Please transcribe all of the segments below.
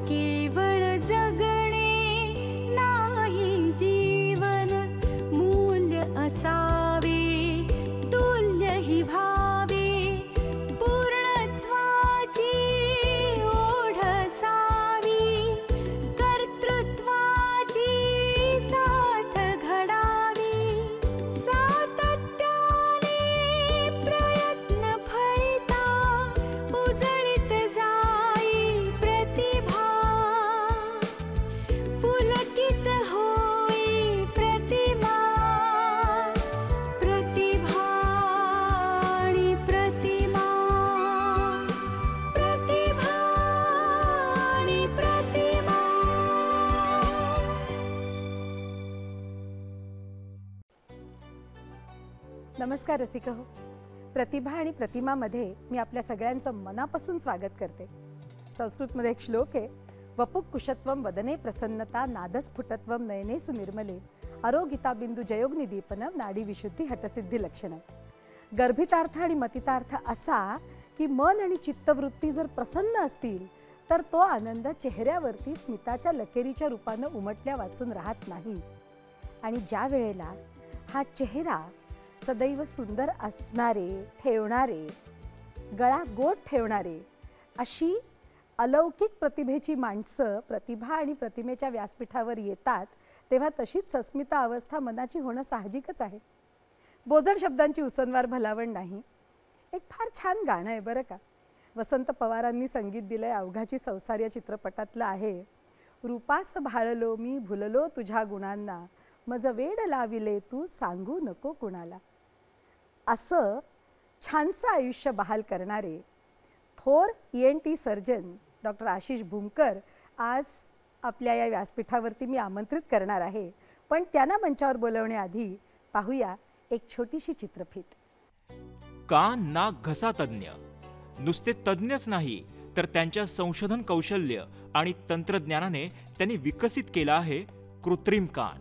केवळ जगणे नाही जीवन, मूल्य असावे तुल्यही भावे, पूर्णत्वाची ओढ असावी, कर्तृत्वाची साथ घडावी, सातत्याने प्रयत्न फळिता उजळीत जाई प्रतिभा, पुलकित होई प्रतिमा, प्रतिभा आणि प्रतिमा, प्रतिभा आणि प्रतिमा. नमस्कार रसिक हो. प्रतिभा आणि प्रतिमामध्ये मी आपल्या सगळ्यांचं मनापासून स्वागत करते. संस्कृतमध्ये एक श्लोक आहे, वपुः कुशत्वं वदने प्रसन्नता नादस्फुटत्वं नयने सुनिर्मले आरोगिता बिंदू जयोग्नि दीपनम नाडी विशुद्धी हटसिद्धी लक्षणम. गर्भितार्थ आणि मतितार्थ असा की मन आणि चित्तवृत्ती जर प्रसन्न असतील तर तो आनंद चेहऱ्यावरती स्मिताच्या लकेरीच्या रूपानं उमटल्या वाचून राहत नाही. आणि ज्या वेळेला हा चेहरा सदैव सुंदर असणारे, ठेवणारे, गळा गोड ठेवणारे अशी अलौकिक प्रतिभेची माणसं प्रतिभा आणि प्रतिमेच्या व्यासपीठावर येतात, तेव्हा तशीच सस्मिता अवस्था मनाची होणं साहजिकच आहे. बोजड शब्दांची उसनवार भलावण नाही. एक फार छान गाणं आहे बरं का, वसंत पवारांनी संगीत दिलंय, अवघाची संसार या चित्रपटातलं आहे. रूपास भाळलो मी भुललो तुझ्या गुणांना, मज वेड लाविले तू सांगू नको कुणाला. असं छानसं आयुष्य बहाल करणारे थोर ENT surgeon doctor Ashish Bhumkar आज आपल्या या व्यासपीठावरती मी आमंत्रित करणार आहे. पण त्यांना मंचावर बोलवण्याआधी पाहूया एक छोटीशी चित्रफीत. कान नाक घसा तज्ज्ञ नुसते तज्ज्ञच नाही तर त्यांच्या संशोधन कौशल्य आणि तंत्रज्ञानाने त्यांनी विकसित केला आहे कृत्रिम कान.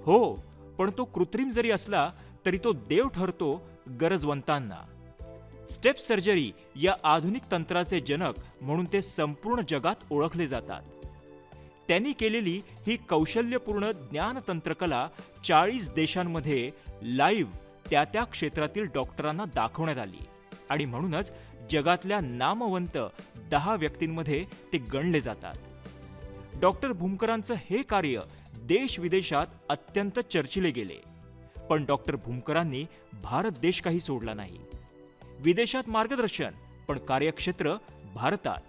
हो, पण तो कृत्रिम जरी असला तरी तो देव ठरतो गरजवंतांना. स्टेप सर्जरी या आधुनिक तंत्राचे जनक म्हणून ते संपूर्ण जगात ओळखले जातात. त्यांनी केलेली ही कौशल्यपूर्ण ज्ञान तंत्रकला 40 देशांमध्ये लाईव्ह त्या त्या क्षेत्रातील डॉक्टरांना दाखवण्यात आली आणि म्हणूनच जगातल्या नामवंत 10 व्यक्तींमध्ये ते गणले जातात. डॉक्टर भूमकरांचं हे कार्य देश विदेशात अत्यंत चर्चिले गेले. पण डॉक्टर भूमकरांनी भारत देश काही सोडला नाही. विदेशात मार्गदर्शन, पण कार्यक्षेत्र भारतात.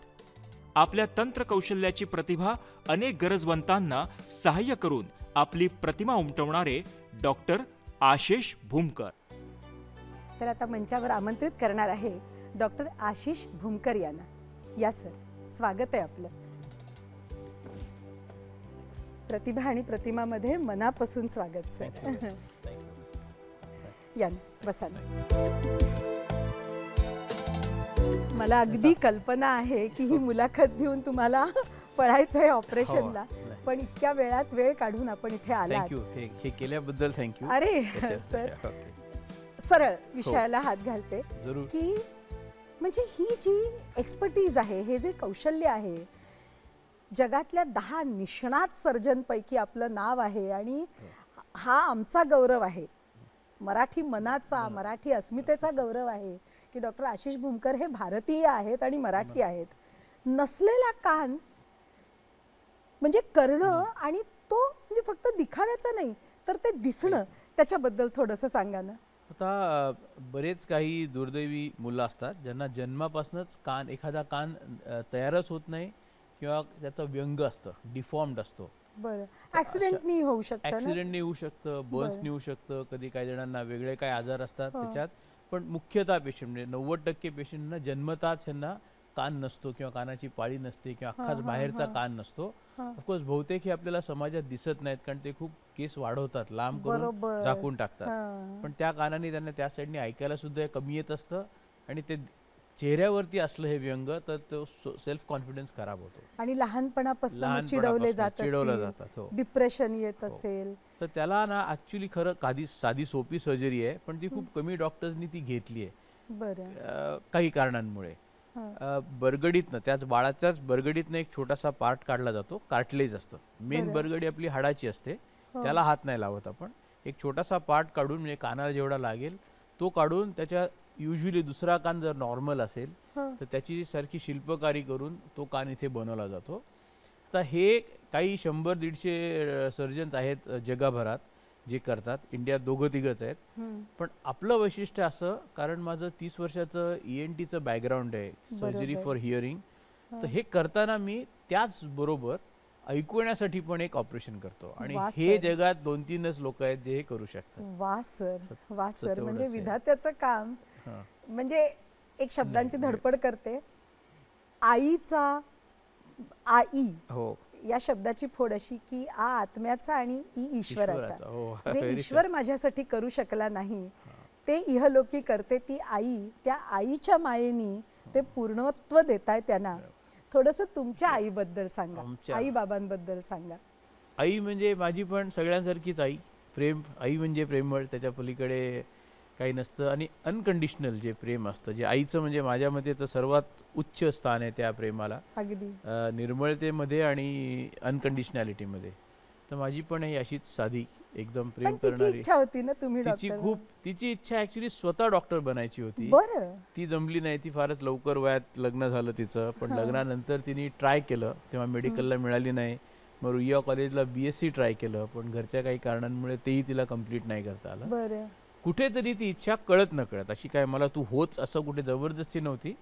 आपल्या तंत्र कौशल्याची प्रतिभा अनेक गरजवंतांना सहाय्य करून आपली प्रतिमा उमटवणारे डॉक्टर आशिष भूमकर. तर आता मंचावर आमंत्रित करणार आहे डॉक्टर आशिष भूमकर यांना. या सर, स्वागत आहे आपलं. प्रतिभा आणि प्रतिमामध्ये मनापासून स्वागत सर. या बसा. मला अगदी कल्पना आहे की ही मुलाखत देऊन तुम्हाला पळायचं आहे ऑपरेशनला, पण इतक्या वेळात वेळ काढून आपण इथे आलात. हे केल्याबद्दल थँक्यू. अरे सर, सरळ विषयाला हात घालते की म्हणजे ही जी एक्सपर्टीज आहे, हे जे कौशल्य आहे, जगातल्या 10 निष्णात सर्जनपैकी आपलं नाव आहे आणि हा आमचा गौरव आहे, मराठी मनाचा, मराठी अस्मितेचा गौरव आहे की डॉक्टर आशिष भूमकर हे भारतीय आहेत आणि मराठी आहेत. नसलेला कान म्हणजे करणं आणि तो म्हणजे फक्त दिखाव्याचं नाही तर ते दिसणं, त्याच्याबद्दल थोडंसं सांगा ना. आता बरेच काही दुर्दैवी मुलं असतात ज्यांना जन्मापासूनच एखादा कान तयारच होत नाही किंवा त्याचा व्यंग असतं, डिफॉर्म्ड असतो. बरं, ऍक्सिडेंटनी होऊ शकतं, ऍक्सिडेंटनी होऊ शकतं, बर्न्सनी होऊ शकतं, कधी काही जणांना वेगळे काही आजार असतात त्याच्यात. पण मुख्यतः पेशंट म्हणजे 90% पेशंटना जन्मताच ह्यांना कान नसतो किंवा कानाची पाळी नसते किंवा अख्खाच बाहेरचा कान नसतो. ऑफकोर्स बहुतेक हे आपल्याला समाजात दिसत नाहीत कारण ते खूप केस वाढवतात, लांब करून झाकून टाकतात. पण त्या कानाने त्यांना त्या साईडने ऐकायला सुद्धा कमी येत असतं आणि ते चेहऱ्यावरती असलं हे व्यंग तर तो सेल्फ कॉन्फिडन्स खराब होतो. आणि लहानपणापासून चिडवले लहानपणापासून जात चिडवलं जातात. हो. डिप्रेशन येत असेल. तर त्याला ना ॲक्च्युली खरं साधी सोपी सर्जरी आहे, पण ती खूप कमी डॉक्टर्सनी ती घेतली आहे बरं. काही कारणांमुळे. बरगडीतनं त्याच बाळाच्याच बरगडीतनं एक छोटासा पार्ट काढला जातो, कार्टिलेज असतं. मेन बरगडी आपली हाडाची असते, त्याला हात नाही लावत आपण. एक छोटासा पार्ट काढून म्हणजे कानाला जेवढा लागेल तो काढून त्याच्या युजली दुसरा कान जर नॉर्मल असेल तर त्याची सारखी शिल्पकारी करून तो कान इथे बनवला जातो. तर हे काही 100-150 सर्जन्स आहेत जगभरात जे करतात. इंडियात 2-3च आहेत. पण आपलं वैशिष्ट्य असं, कारण माझं 30 वर्षाचं ENTचं बॅकग्राऊंड आहे, सर्जरी फॉर हिअरिंग. तर हे करताना मी त्याचबरोबर ऐकवण्यासाठी पण एक ऑपरेशन करतो आणि हे जगात 2-3च लोक आहेत जे हे करू शकतात. वा सर म्हणजे विधात्याचं काम. म्हणजे एक शब्दांची धडपड करते. आईचा आई हो या शब्दाची फोड अशी की आ आत्म्याचा आणि ई ईश्वराचा. हो. जे ईश्वर माझ्यासाठी करू शकला नाही ते इहलोकी करते ती आई. त्या आईच्या मायेनी ते पूर्णत्व देताय त्यांना. थोडंसं तुमच्या आईबद्दल सांगा, आई बाबांबद्दल सांगा. आई म्हणजे माझी पण सगळ्यांसारखीच आई. प्रेम, आई म्हणजे प्रेमळ, त्याच्या पलीकडे काही नसतं. आणि अनकंडिशनल जे प्रेम असतं, जे आईचं म्हणजे माझ्या मते तर सर्वात उच्च स्थान आहे त्या प्रेमाला, अगदी निर्मळतेमध्ये आणि अनकंडिशनॅलिटीमध्ये. तर माझी पण ही अशीच साधी एकदम प्रेम करणारी इच्छा होती ना तुम्ही तिची इच्छा ॲक्च्युली स्वतः डॉक्टर बनायची होती. बरं. ती जमली नाही. ती फारच लवकर वयात लग्न झालं तिचं. पण लग्नानंतर तिने ट्राय केलं, तेव्हा मेडिकलला मिळाली नाही. मग रुईया कॉलेजला BSc ट्राय केलं, पण घरच्या काही कारणांमुळे तेही तिला कम्प्लीट नाही करता आलं. बरं. कुठेतरी ती इच्छा कळत न कळत, अशी काय मला तू होच असं कुठे जबरदस्ती नव्हती,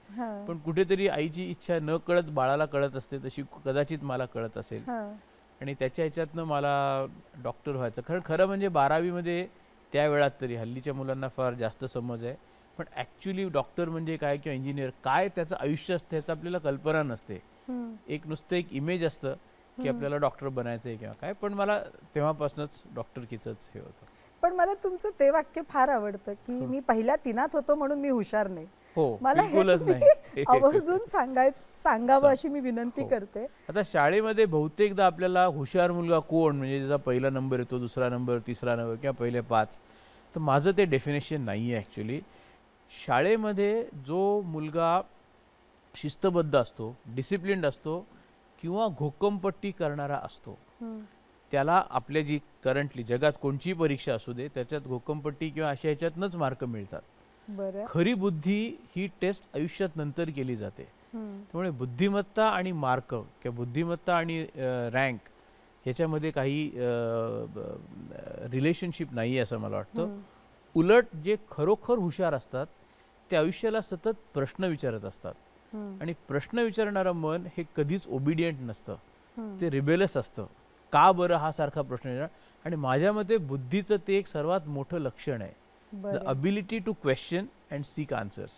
पण कुठेतरी आईची इच्छा न कळत बाळाला कळत असते तशी कदाचित मला कळत असेल. आणि त्याच्या ह्याच्यातनं मला डॉक्टर व्हायचं. खरं म्हणजे 12वीमध्ये त्या वेळात तरी, हल्लीच्या मुलांना फार जास्त समज आहे, पण ॲक्च्युली डॉक्टर म्हणजे काय किंवा इंजिनियर काय त्याचं आयुष्य असतं ह्याचं आपल्याला कल्पना नसते. एक नुसतं एक इमेज असतं की आपल्याला डॉक्टर बनायचं आहे किंवा काय. पण मला तेव्हापासूनच डॉक्टरकीचंच हे होतं. पण मला तुमचं ते वाक्य फार आवडतं की मी पहिल्या तिनात होतो म्हणून मी हुशार नाही. मला आवर्जून सांगावं अशी मी विनंती करते. आता शाळेमध्ये बहुतेकदा आपल्याला हुशार मुलगा कोण, म्हणजे ज्याचा पहिला नंबर येतो, दुसरा नंबर, तिसरा नंबर किंवा पहिले 5, तर माझं ते डेफिनेशन नाही आहे ॲक्च्युली. शाळेमध्ये जो मुलगा शिस्तबद्ध असतो, डिसिप्लिन्ड असतो किंवा घोकमपट्टी करणारा असतो, त्याला आपल्या जी करंटली जगात कोणतीही परीक्षा असू दे त्याच्यात घोकमपट्टी किंवा अशा ह्याच्यातनंच मार्क मिळतात. खरी बुद्धी ही टेस्ट आयुष्यात नंतर केली जाते. त्यामुळे बुद्धिमत्ता आणि मार्क किंवा बुद्धिमत्ता आणि रँक ह्याच्यामध्ये काही रिलेशनशिप नाही आहे असं मला वाटतं. उलट जे खरोखर हुशार असतात ते आयुष्याला सतत प्रश्न विचारत असतात. आणि प्रश्न विचारणारं मन हे कधीच ओबिडियंट नसतं, ते रिबेलस असतं. का बरं हा सारखा प्रश्न विचार. आणि माझ्या मते बुद्धीचं ते एक सर्वात मोठं लक्षण आहे, the ability to question and seek answers.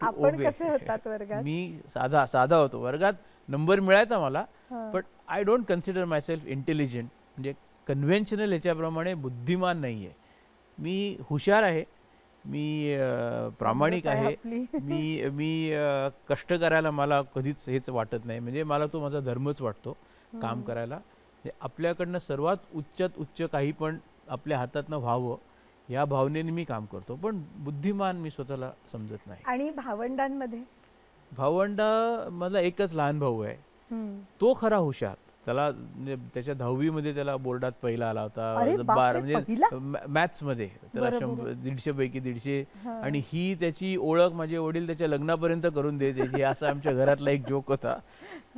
आपण कसे होतात वर्गात? मी साधा होतो वर्गात, नंबर मिळायचा मला, but I don't consider my self intelligent. म्हणजे कन्व्हेन्शनल ह्याच्याप्रमाणे बुद्धिमान नाही आहे. मी हुशार आहे, मी प्रामाणिक आहे, मी कष्ट करायला मला कधीच हेच वाटत नाही. म्हणजे मला तो माझा धर्मच वाटतो काम करायला. आपल्याकडनं सर्वात उच्चात उच्च काही पण आपल्या हातातनं व्हावं या भावनेने मी काम करतो. पण बुद्धिमान मी स्वतःला समजत नाही. आणि भावंडांमध्ये? भावंड मला एकच लहान भाऊ आहे, तो खरा हुशार. त्याला त्याच्या 10वीमध्ये त्याला बोर्डात पहिला आला होता, 12 म्हणजे मॅथ्स मध्ये त्याला 100 पैकी 150. आणि ही त्याची ओळख माझे वडील त्याच्या लग्नापर्यंत करून द्यायचे, असा आमच्या घरातला एक जोक होता.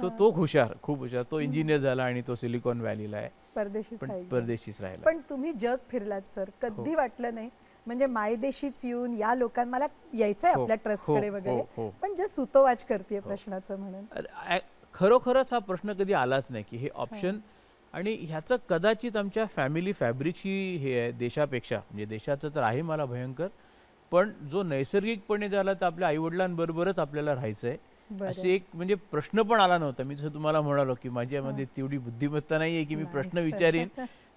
तो हुशार, खूप हुशार. तो इंजिनियर झाला आणि तो सिलिकॉन व्हॅलीला आहे, परदेशीच राहिला. पण तुम्ही जग फिरलात सर, कधी वाटलं नाही म्हणजे मायदेशीच येऊन या लोकांना मला यायचंय आपल्या ट्रस्टकडे वगैरे, पण जे सुतोवाच करते प्रश्नाचं म्हणून? खरोखरच हा प्रश्न कधी आलाच नाही की हे ऑप्शन. आणि ह्याचं कदाचित आमच्या फॅमिली फॅब्रिकशी हे आहे देशापेक्षा. म्हणजे देशाचं तर आहे मला भयंकर, पण जो नैसर्गिकपणे झाला तर आपल्या आईवडिलांबरोबरच आपल्याला राहायचंय असे एक म्हणजे प्रश्न पण आला नव्हता. मी जसं तुम्हाला म्हणालो की माझ्यामध्ये तेवढी बुद्धिमत्ता नाही आहे की मी प्रश्न विचारीन,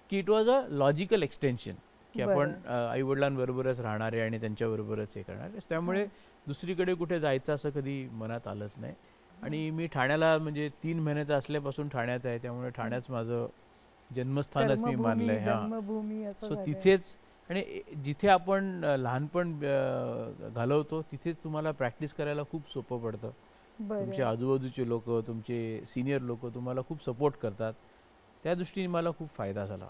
की it was a logical extension. की आपण आई वडिलांबरोबरच राहणारे आणि त्यांच्याबरोबरच हे करणारे. त्यामुळे दुसरीकडे कुठे जायचं असं कधी मनात आलंच नाही. आणि मी ठाण्याला म्हणजे 3 महिन्याचा असल्यापासून ठाण्यात आहे, त्यामुळे ठाण्याच माझं जन्मस्थानच मी मानलंय. जन्मभूमी असं सो झालंय. तिथेच आणि जिथे आपण लहानपण घालवतो तिथेच तुम्हाला प्रॅक्टिस करायला खूप सोपं पडतं. तुमचे बरं. आजूबाजूचे लोक, तुमचे सिनियर लोक तुम्हाला खूप सपोर्ट करतात. त्या दृष्टीने मला खूप फायदा झाला.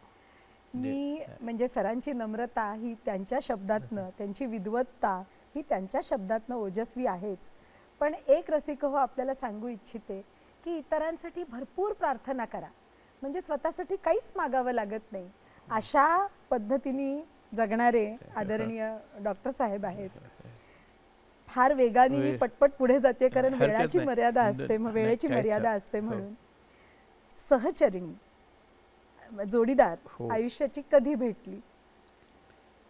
मी म्हणजे सरांची नम्रता ही त्यांच्या शब्दातनं, त्यांची विद्वत्ता ही त्यांच्या शब्दातनं ओजस्वी आहेच. पण एक रसिक हो आपल्याला सांगू इच्छिते की इतरांसाठी भरपूर प्रार्थना करा, म्हणजे स्वतःसाठी काहीच मागावं लागत नाही. अशा पद्धतीने जगणारे आदरणीय डॉक्टर साहेब आहेत. फार वेगाने मी पटपट पुढे जाते कारण हरकत वेळाची नाही. मर्यादा असते, नाही, वेळेची काहीच मर्यादा हो. असते. म्हणून सहचरिणी जोडीदार हो. आयुष्याची कधी भेटली?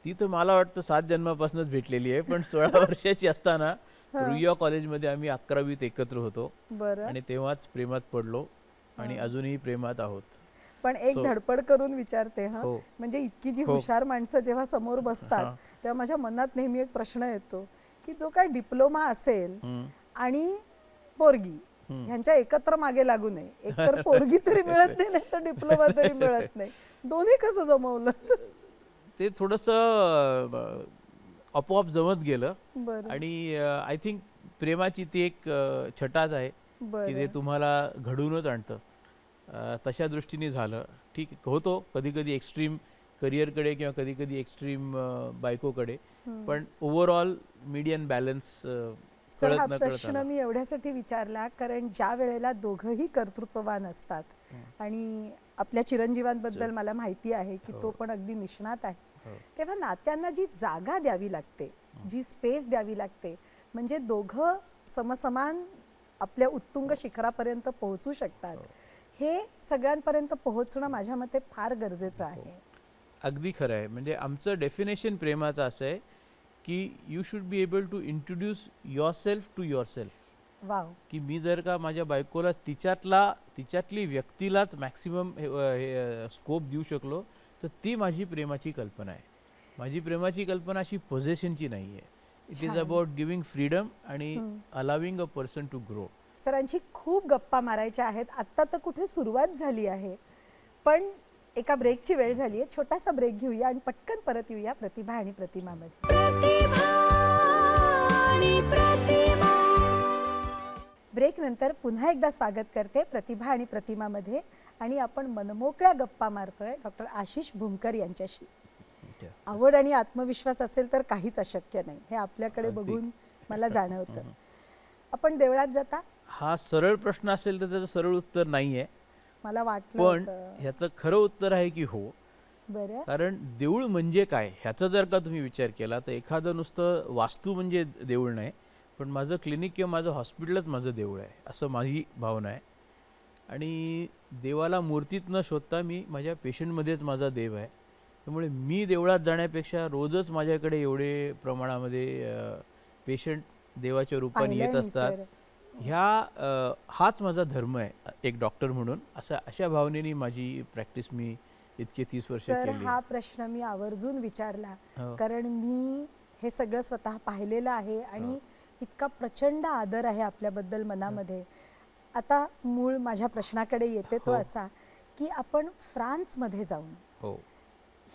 ती तर मला वाटतं 7 जन्मापासूनच भेटलेली आहे. पण 16 वर्षाची असताना रुईया कॉलेजमध्ये आम्ही 11वीत एकत्र होतो बरं. आणि तेव्हाच प्रेमात पडलो आणि अजूनही प्रेमात आहोत. पण एक धडपड करून विचारते हा, हो. म्हणजे इतकी जी हो. हुशार माणसं जेव्हा समोर बसतात तेव्हा माझ्या मनात नेहमी एक प्रश्न येतो की जो काय डिप्लोमा असेल आणि पोरगी ह्यांच्या एकत्र मागे लागू नये. एकतर पोरगी तरी मिळत नाही, नाही तर डिप्लोमा तरी मिळत नाही. दोन्ही कसं जमवलं? ते थोडंसं आपोआप जमत गेलं. बरं. आणि आय थिंक प्रेमाची ती एक छटाच आहे की ते तुम्हाला घडूनच आणतं. तशा दृष्टीने झालं. ठीक होतो कधी कधी एक्स्ट्रीम करिअरकडे किंवा कधी कधी एक्स्ट्रीम बायकोकडे, पण ओव्हरऑल मीडियम बॅलन्स सर, हा कळत न प्रश्न कळत मी एवढ्यासाठी विचारला कारण ज्या वेळेला दोघंही कर्तृत्ववान असतात आणि आपल्या चिरंजीवांबद्दल मला माहिती आहे की तो पण अगदी निष्णात आहे, तेव्हा नात्यांना जी जागा द्यावी लागते, जी स्पेस द्यावी लागते, म्हणजे दोघं समसमान आपल्या उत्तुंग शिखरापर्यंत पोहोचू शकतात, हे सगळ्यांपर्यंत पोहोचणं माझ्या मते फार गरजेचं आहे. अगदी खरं आहे. म्हणजे आमचं डेफिनेशन प्रेमाचं असं आहे की you should be able to introduce yourself to yourself. Wow. की मी जर का माझ्या बायकोला तिच्यातली व्यक्तीलाच मॅक्सिमम स्कोप देऊ शकलो तर ती माझी प्रेमाची कल्पना आहे. माझी प्रेमाची कल्पना अशी पोझेशनची नाही आहे. It is about giving freedom आणि allowing a person to grow. सरांची खूप गप्पा मारायच्या आहेत. आत्ता तर कुठे सुरुवात झाली आहे, पण एका ब्रेकची वेळ झाली आहे. छोटासा ब्रेक घेऊया आणि पटकन परत येऊया प्रतिभा आणि प्रतिमामध्ये. प्रतिभा आणि प्रतिमा. ब्रेक नंतर पुन्हा एकदा स्वागत करते प्रतिभा आणि प्रतिमामध्ये, आणि आपण मनमोकळ्या गप्पा मारतोय डॉक्टर आशिष भूमकर यांच्याशी. आवड आणि आत्मविश्वास असेल तर काहीच अशक्य नाही, हे आपल्याकडे बघून मला जाणवतं. आपण देवळात जाता? हा सरळ प्रश्न असेल तर त्याचं सरळ उत्तर नाहीये, मला वाटलं पण होतं. ह्याचं खरं उत्तर आहे की हो. बरं. कारण देऊळ म्हणजे काय ह्याचा जर का तुम्ही विचार केला तर एखादं नुसतं वास्तू म्हणजे देऊळ नाही, पण माझं क्लिनिक किंवा माझं हॉस्पिटलच माझं देऊळ आहे असं माझी भावना आहे. आणि देवाला मूर्तीत न शोधता मी माझ्या पेशंटमध्येच माझा देव आहे. त्यामुळे मी देवळात जाण्यापेक्षा रोजच माझ्याकडे एवढे प्रमाणामध्ये पेशंट देवाच्या रूपाने येत असतात. हाच माझा धर्म आहे एक डॉक्टर म्हणून. अशा भावनेने माझी प्रॅक्टिस मी इतके 30 वर्ष सर, केली. हा प्रश्न मी आवर्जून विचारला कारण मी हे सगळं स्वतः पाहिलेलं आहे आणि इतका प्रचंड आदर आहे आपल्याबद्दल मनामध्ये. आता मूळ माझ्या प्रश्नाकडे येते तो असा की आपण फ्रान्समध्ये जाऊन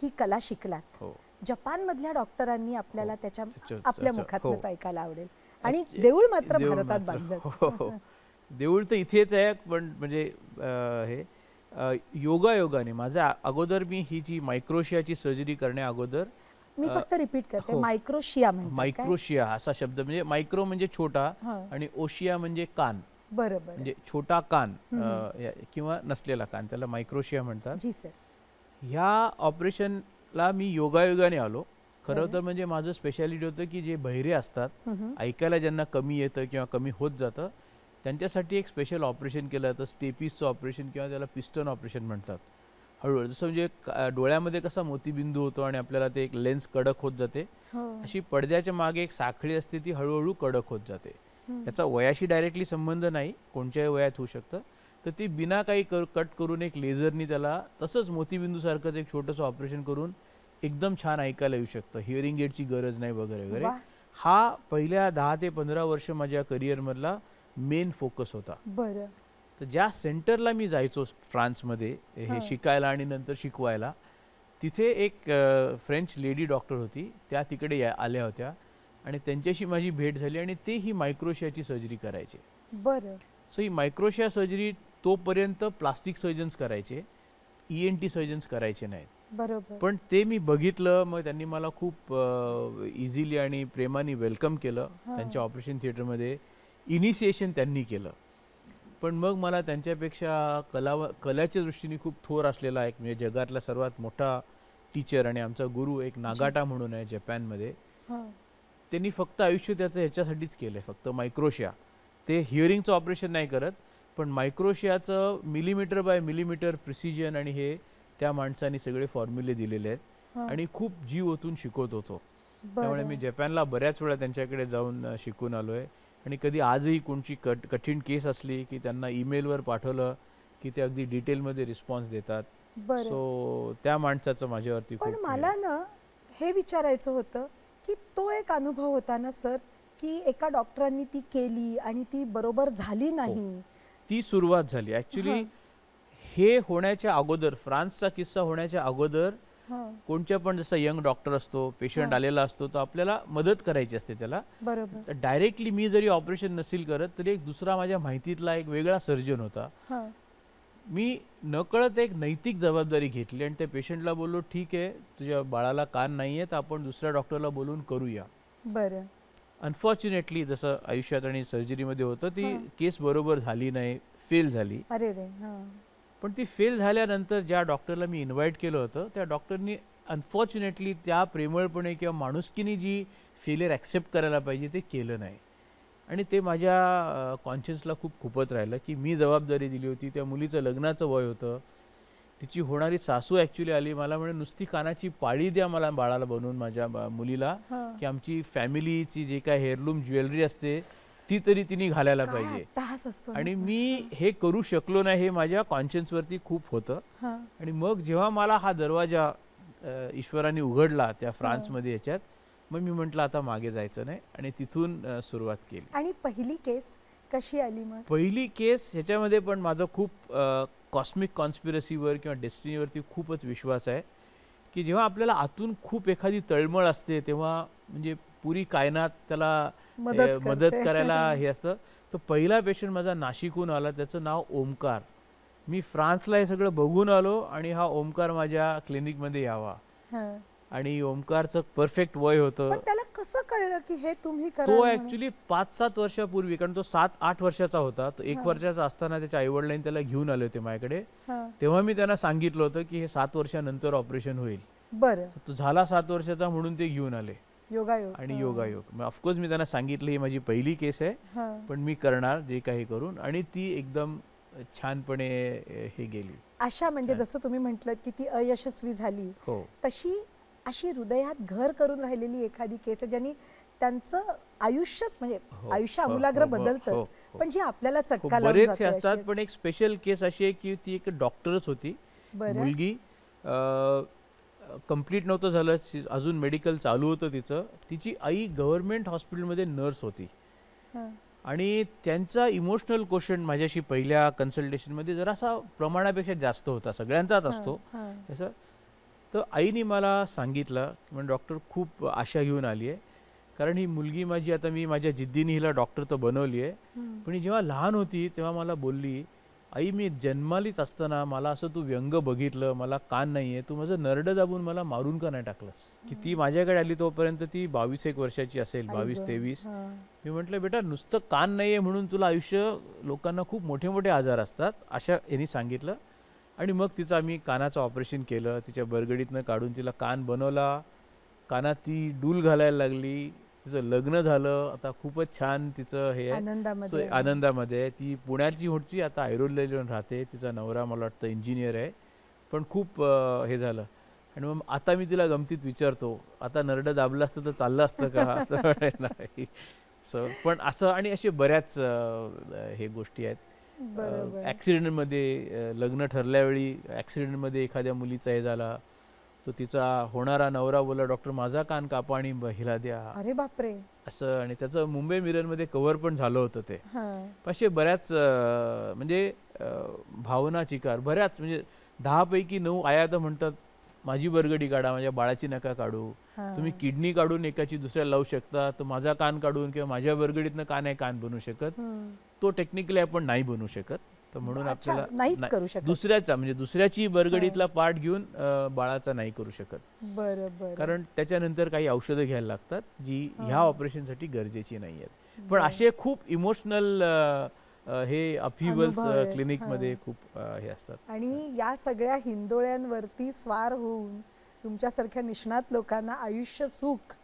ही कला शिकलात. जपानमधल्या डॉक्टरांनी आपल्याला त्याच्या आपल्या मुखातूनच ऐकायला आवडेल. आणि देऊळ मात्र भारतात बांधलं. देऊळ तर इथेच आहे, पण म्हणजे हे योगायोगाने माझ्या अगोदर मी ही जी मायक्रोशियाची सर्जरी करण्या अगोदर, मी फक्त रिपीट करते, मायक्रोशिया म्हणतात. मायक्रोशिया असा शब्द म्हणजे मायक्रो म्हणजे छोटा आणि ओशिया म्हणजे कान. बरोबर. म्हणजे छोटा कान किंवा नसलेला कान, त्याला मायक्रोशिया म्हणतात. जी सर. ह्या ऑपरेशनला मी योगायोगाने आलो. खरं तर म्हणजे माझं स्पेशालिटी होतं की जे बहिरे असतात, ऐकायला ज्यांना कमी येतं किंवा कमी होत जातं, त्यांच्यासाठी एक स्पेशल ऑपरेशन केलं जातं, स्टेपिसचं ऑपरेशन किंवा त्याला पिस्टन ऑपरेशन म्हणतात. हळूहळू जसं म्हणजे डोळ्यामध्ये कसा मोतीबिंदू होतो आणि आपल्याला ते एक लेन्स कडक होत जाते, अशी पडद्याच्या मागे एक साखळी असते, ती हळूहळू कडक होत जाते. याचा वयाशी डायरेक्टली संबंध नाही, कोणत्याही वयात होऊ शकतं. तर ती बिना काही कट करून एक लेझरनी त्याला तसंच मोतीबिंदूसारखंच एक छोटंसं ऑपरेशन करून एकदम छान ऐकायला येऊ शकतं, हिअरिंग एडची गरज नाही वगैरे वगैरे. वा. हा पहिल्या 10 ते 15 वर्ष माझ्या करिअरमधला मेन फोकस होता. बरं. तर ज्या सेंटरला मी जायचो फ्रान्समध्ये हे शिकायला आणि नंतर शिकवायला, तिथे एक फ्रेंच लेडी डॉक्टर होती, त्या तिकडे आल्या होत्या आणि त्यांच्याशी माझी भेट झाली आणि ते ही मायक्रोशियाची सर्जरी करायचे. बरं. सो ही मायक्रोशिया सर्जरी तोपर्यंत प्लास्टिक सर्जन्स करायचे, ENT सर्जन्स करायचे नाहीत. बरोबर. पण ते मी बघितलं, मग त्यांनी मला खूप इझिली आणि प्रेमाने वेलकम केलं त्यांच्या ऑपरेशन थिएटरमध्ये. इनिशिएशन त्यांनी केलं. पण मग मला त्यांच्यापेक्षा कलाच्या दृष्टीने खूप थोर असलेला एक म्हणजे जगातला सर्वात मोठा टीचर आणि आमचा गुरु एक नागाटा म्हणून आहे जपानमध्ये. त्यांनी फक्त आयुष्य त्याचं ह्याच्यासाठीच केलं आहे, फक्त मायक्रोशिया. ते हिअरिंगचं ऑपरेशन नाही करत, पण मायक्रोशियाचं मिलीमीटर बाय मिलीमीटर प्रिसिजन आणि हे त्या माणसाने सगळे फॉर्म्युले दिलेले आहेत आणि खूप जीव ओतून शिकवत होतो. त्यामुळे मी जपानला बऱ्याच वेळा त्यांच्याकडे जाऊन शिकून आलो आहे आणि कधी आजही कोणची कठीण केस असली की त्यांना ईमेलवर पाठवलं की ते अगदी डिटेलमध्ये रिस्पॉन्स देतात. सो त्या माणसाचं माझ्यावरती पण खूप मला ना हे विचारायचं होतं की तो एक अनुभव होता ना सर, की एका डॉक्टरांनी ती केली आणि ती बरोबर झाली नाही. ती सुरुवात झाली ऍक्च्युली. हे होण्याच्या अगोदर, फ्रान्सचा किस्सा होण्याच्या अगोदर, कोणत्या पण जसा यंग डॉक्टर असतो, पेशंट आलेला असतो, तर आपल्याला मदत करायची असते त्याला. बरोबर. डायरेक्टली मी जरी ऑपरेशन नसेल करत तरी एक दुसरा माझ्या माहितीतला एक वेगळा सर्जन होता. मी नकळत एक नैतिक जबाबदारी घेतली आणि त्या पेशंटला बोललो, ठीक आहे, तुझ्या बाळाला कान नाहीये तर आपण दुसऱ्या डॉक्टरला बोलून करूया. बरं. अनफॉर्च्युनेटली जसं आयुष्यात आणि सर्जरीमध्ये होतं, ती केस बरोबर झाली नाही, फेल झाली. अरे रे. पण ती फेल झाल्यानंतर ज्या डॉक्टरला मी इन्व्हाइट केलं होतं त्या डॉक्टरनी अनफॉर्च्युनेटली त्या प्रेमळपणे किंवा माणुसकीने जी फेलियर ॲक्सेप्ट करायला पाहिजे ते केलं नाही. आणि ते माझ्या कॉन्शियन्सला खूप खुपत राहिलं की मी जबाबदारी दिली होती. त्या मुलीचं लग्नाचं वय होतं. तिची होणारी सासू ॲक्च्युली आली, मला म्हणे नुसती कानाची पाळी द्या मला बाळाला बनवून माझ्या मुलीला, की आमची फॅमिलीची जे काय हेअरलूम ज्वेलरी असते ती तरी तिने घालायला पाहिजे. आणि मी हे करू शकलो नाही हे माझ्या कॉन्शियन्सवरती खूप होतं. आणि मग जेव्हा मला हा दरवाजा ईश्वराने उघडला त्या फ्रान्समध्ये याच्यात, मग मी म्हटलं आता मागे जायचं नाही आणि तिथून सुरुवात केली. आणि पहिली केस कशी आली मग? पहिली केस ह्याच्यामध्ये पण माझं खूप कॉस्मिक कॉन्स्पिरसीवर किंवा डेस्टिनीवरती खूपच विश्वास आहे की जेव्हा आपल्याला आतून खूप एखादी तळमळ असते तेव्हा म्हणजे पुरी कायनात त्याला मदत करायला हे असतं. तर पहिला पेशंट माझा नाशिकहून आला, त्याचं नाव ओमकार. मी फ्रान्सला हे सगळं बघून आलो आणि हा ओमकार माझ्या क्लिनिकमध्ये यावा. आणि ओमकारचं परफेक्ट वय होतं. पण त्याला कसं कळलं की हे तुम्ही करा? तो ऍक्च्युली 5-7 वर्षापूर्वी, कारण तो 7-8 वर्षाचा होता, तो 1 वर्षाचा असताना त्याच्या आईवडिलांनी त्याला घेऊन आले होते माझ्याकडे. तेव्हा मी त्यांना सांगितलं होतं की हे 7 वर्षानंतर ऑपरेशन होईल. बरं. तो झाला 7 वर्षाचा म्हणून ते घेऊन आले. योगायोग. आणि योगायोग. मग ऑफकोर्स मी त्यांना सांगितलं ही माझी पहिली केस आहे, पण मी करणार जे काही करून. आणि ती एकदम छानपणे हे गेली. अशा म्हणजे जसं तुम्ही म्हटलं की ती अयशस्वी झाली, तशी अशी हृदयात घर करून राहिलेली एखादी केस आहे ज्यांनी त्यांचं आयुष्यच म्हणजे आयुष्य आमूलाग्र बदलतंच, पण जी आपल्याला चटका लावून बरेच असतात. पण एक स्पेशल केस अशी आहे की ती एक डॉक्टरच होती, मुलगी. कंप्लीट नव्हतं झालं, अजून मेडिकल चालू होतं तिचं. तिची आई गव्हर्नमेंट हॉस्पिटलमध्ये नर्स होती आणि त्यांचा इमोशनल क्वेश्चन माझ्याशी पहिल्या कन्सल्टेशनमध्ये जरासा प्रमाणापेक्षा जास्त होता, सगळ्यांचाच असतो असं. तर आईने मला सांगितलं की डॉक्टर खूप आशा घेऊन आली आहे, कारण ही मुलगी माझी, आता मी माझ्या जिद्दीने हिला डॉक्टर तर बनवली आहे, पण ही जेव्हा लहान होती तेव्हा मला बोलली, आई मी जन्मालीच असताना मला असं तू व्यंग बघितलं, मला कान नाही आहे, तू माझं नरडं दाबून मला मारून का नाही टाकलंस? की ती माझ्याकडे आली तोपर्यंत ती 22-1 वर्षाची असेल, 22-23. मी म्हटलं बेटा नुसतं कान नाही आहे म्हणून तुला आयुष्य, लोकांना खूप मोठे मोठे आजार असतात, अशा यांनी सांगितलं. आणि मग तिचं आम्ही कानाचं ऑपरेशन केलं, तिच्या बरगडीतनं काढून तिला कान बनवला, कानात ती डूल घालायला लागली, तिचं लग्न झालं, आता खूपच छान तिचं हे आहे, आनंदामध्ये. ती पुण्याची होती, आता ऐरोलीला येऊन राहते. तिचा नवरा मला वाटतं इंजिनियर आहे, पण खूप हे झालं. आणि मग आता मी तिला गमतीत विचारतो, आता नरडं दाबलं असतं तर चाललं असतं का? नाही. पण असं आणि असे बऱ्याच हे गोष्टी आहेत. ॲक्सिडेंटमध्ये, लग्न ठरल्यावेळी ॲक्सिडेंटमध्ये एखाद्या मुलीचा हे झाला, तो तिचा होणारा नवरा बोला, डॉक्टर माझा कान कापा आणि हिला द्या, अरे बापरे. असं. आणि त्याचं मुंबई मिररमध्ये कव्हर पण झालं होतं ते. हा. असे बऱ्याच म्हणजे भावना चिकार बऱ्याच, म्हणजे 10 पैकी 9 आया तर म्हणतात माझी बरगडी काढा, माझ्या बाळाची नका काढू. हा. तुम्ही किडनी काढून एकाची दुसऱ्याला लावू शकता, तर माझा कान काढून किंवा माझ्या बरगडीतनं का नाही कान बनवू शकत. हम्म. तो टेक्निकली आपण नाही बनवू शकत. तर म्हणून अच्छा, आपल्याला नाहीच करू शकत. दुसऱ्याचा म्हणजे दुसऱ्याची बरगडीतला पार्ट घेऊन बाळाचा नाही करू शकत. बरं बरं. कारण त्याच्यानंतर काही औषधं घ्यायला लागतात जी ह्या ऑपरेशनसाठी गरजेची नाही आहेत. पण असे खूप इमोशनल हे अपहिवल्स अनुभव आहेत. क्लिनिकमध्ये खूप हे असतात. आणि या सगळ्या हिंदोळ्यांवरती स्वार होऊन तुमच्यासारख्या निष्णात लोकांना आयुष्य सुख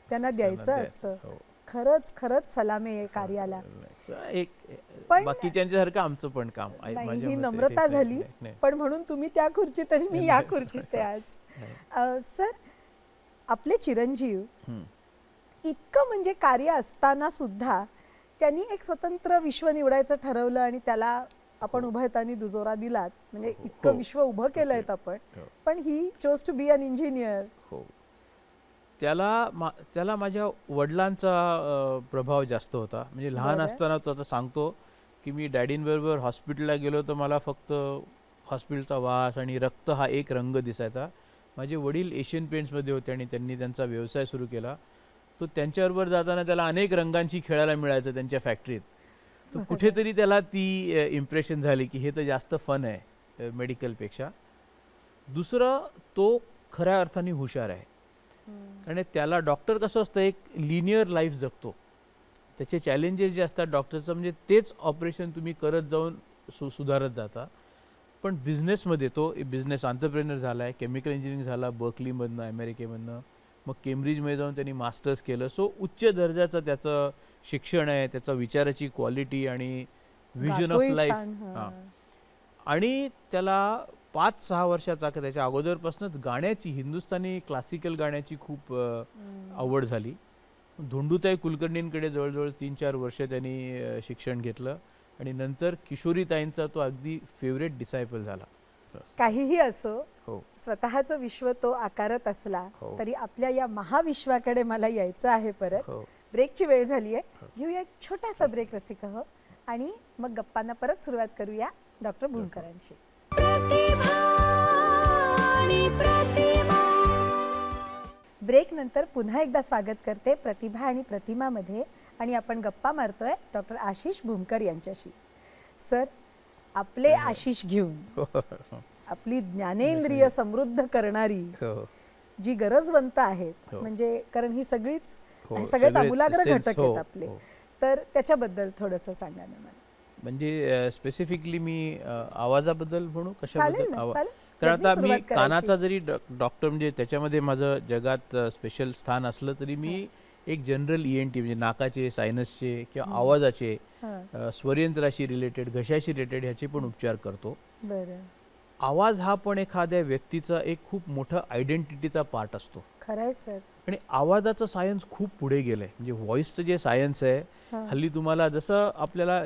त्यांना द्यायचं असतं. हो. खरंच खरंच सलामी आहे कार्याला. एक पण- बाकीच्यांच्यासारखं आमचं पण काम आहे. नाही, माझ्या ही मते नम्रता नाही, झाली. नाही, नाही. पण म्हणून तुम्ही त्या खुर्चीत आणि मी या खुर्चीत आहे आज. सर, आपले चिरंजीव हम्म. इतकं म्हणजे कार्य असताना सुद्धा त्यांनी एक स्वतंत्र विश्व निवडायचं ठरवलं आणि त्याला आपण उभयतानी दुजोरा दिलात. म्हणजे इतकं हो. विश्व उभं केलंय आपण. हो. पण ही chose to be an engineer. हो. त्याला माझ्या वडिलांचा प्रभाव जास्त होता. म्हणजे लहान बरं. असताना तो आता सांगतो की मी डॅडींबरोबर हॉस्पिटलला गेलो तर मला फक्त हॉस्पिटलचा वास आणि रक्त हा एक रंग दिसायचा. माझे वडील एशियन पेंट्समध्ये होते आणि त्यांनी त्यांचा व्यवसाय सुरू केला. तो त्यांच्याबरोबर जाताना त्याला अनेक रंगांची खेळायला मिळायचं त्यांच्या फॅक्टरीत. तर कुठेतरी त्याला ती इम्प्रेशन झाली की हे तर जास्त फन आहे मेडिकलपेक्षा. दुसरं, तो खऱ्या अर्थाने हुशार आहे. आणि त्याला डॉक्टर कसं असतं, एक लिनियर लाईफ जगतो. त्याचे चॅलेंजेस जे असतात डॉक्टरचं, म्हणजे तेच ऑपरेशन तुम्ही करत जाऊन सुधारत जाता. पण बिझनेसमध्ये तो बिझनेस एंटरप्रेन्योर झाला आहे. केमिकल इंजिनिअरिंग झाला बर्कलीमधनं, अमेरिकेमधनं. मग केम्ब्रिजमध्ये जाऊन त्यांनी मास्टर्स केलं. सो उच्च दर्जाचं त्याचं शिक्षण आहे, त्याचा विचाराची क्वालिटी आणि व्हिजन ऑफ गातोही लाईफ. छान, हां. आणि त्याला 5-6 वर्षाचा त्याच्या अगोदरपासूनच गाण्याची, हिंदुस्थानी क्लासिकल गाण्याची खूप आवड झाली. धोंडूताई कुलकर्णींकडे जवळजवळ 3-4 वर्ष त्यांनी शिक्षण घेतलं आणि नंतर किशोरीताईंचा तो अगदी फेवरेट डिसायपल झाला. काहीही असो, हो. स्वतःचं विश्व तो आकारत असला हो. तरी आपल्या या महाविश्वाकडे मला यायचं आहे परत. हो. ब्रेकची वेळ झाली आहे. घेऊया एक छोटासा ब्रेक रसिक हो, आणि मग गप्पांना परत सुरुवात करूया डॉक्टर भूमकरांशी. प्रतिभा आणि प्रतिमा. ब्रेक नंतर पुन्हा एकदा स्वागत करते प्रतिभा आणि प्रतिमामध्ये, आणि आपण गप्पा मारतोय डॉक्टर आशिष भूमकर यांच्याशी. सर, आपले आशिष घेऊन आपली ज्ञानेंद्रिय समृद्ध करणारी हो. जी गरजवंत आहेत, हो. म्हणजे कारण ही सगळीच हो, हे सगळेच सगळेच आमूलाग्र sense, घटक हो, आहेत आपले. हो. तर त्याच्याबद्दल थोडंसं सांगा ना मला. म्हणजे स्पेसिफिकली मी आवाजाबद्दल म्हणू, चालेल कशाबद्दल? ना, चालेल. कारण ज्यांनी आता मी सुरुवात करायची. कानाचा जरी डॉक्टर म्हणजे त्याच्यामध्ये माझं जगात स्पेशल स्थान असलं तरी मी एक जनरल ENT म्हणजे नाकाचे, सायनसचे किंवा आवाजाचे, हां, स्वरयंत्राशी रिलेटेड, घशाशी रिलेटेड ह्याचे पण उपचार करतो. बरं. आवाज हा पण एखाद्या व्यक्तीचा एक खूप मोठा आयडेंटिटीचा पार्ट असतो. खरंय सर. आणि आवाजाचं सायन्स खूप पुढे गेलंय. म्हणजे व्हॉइसचं जे सायन्स आहे, हां. हल्ली तुम्हाला जसं आपल्याला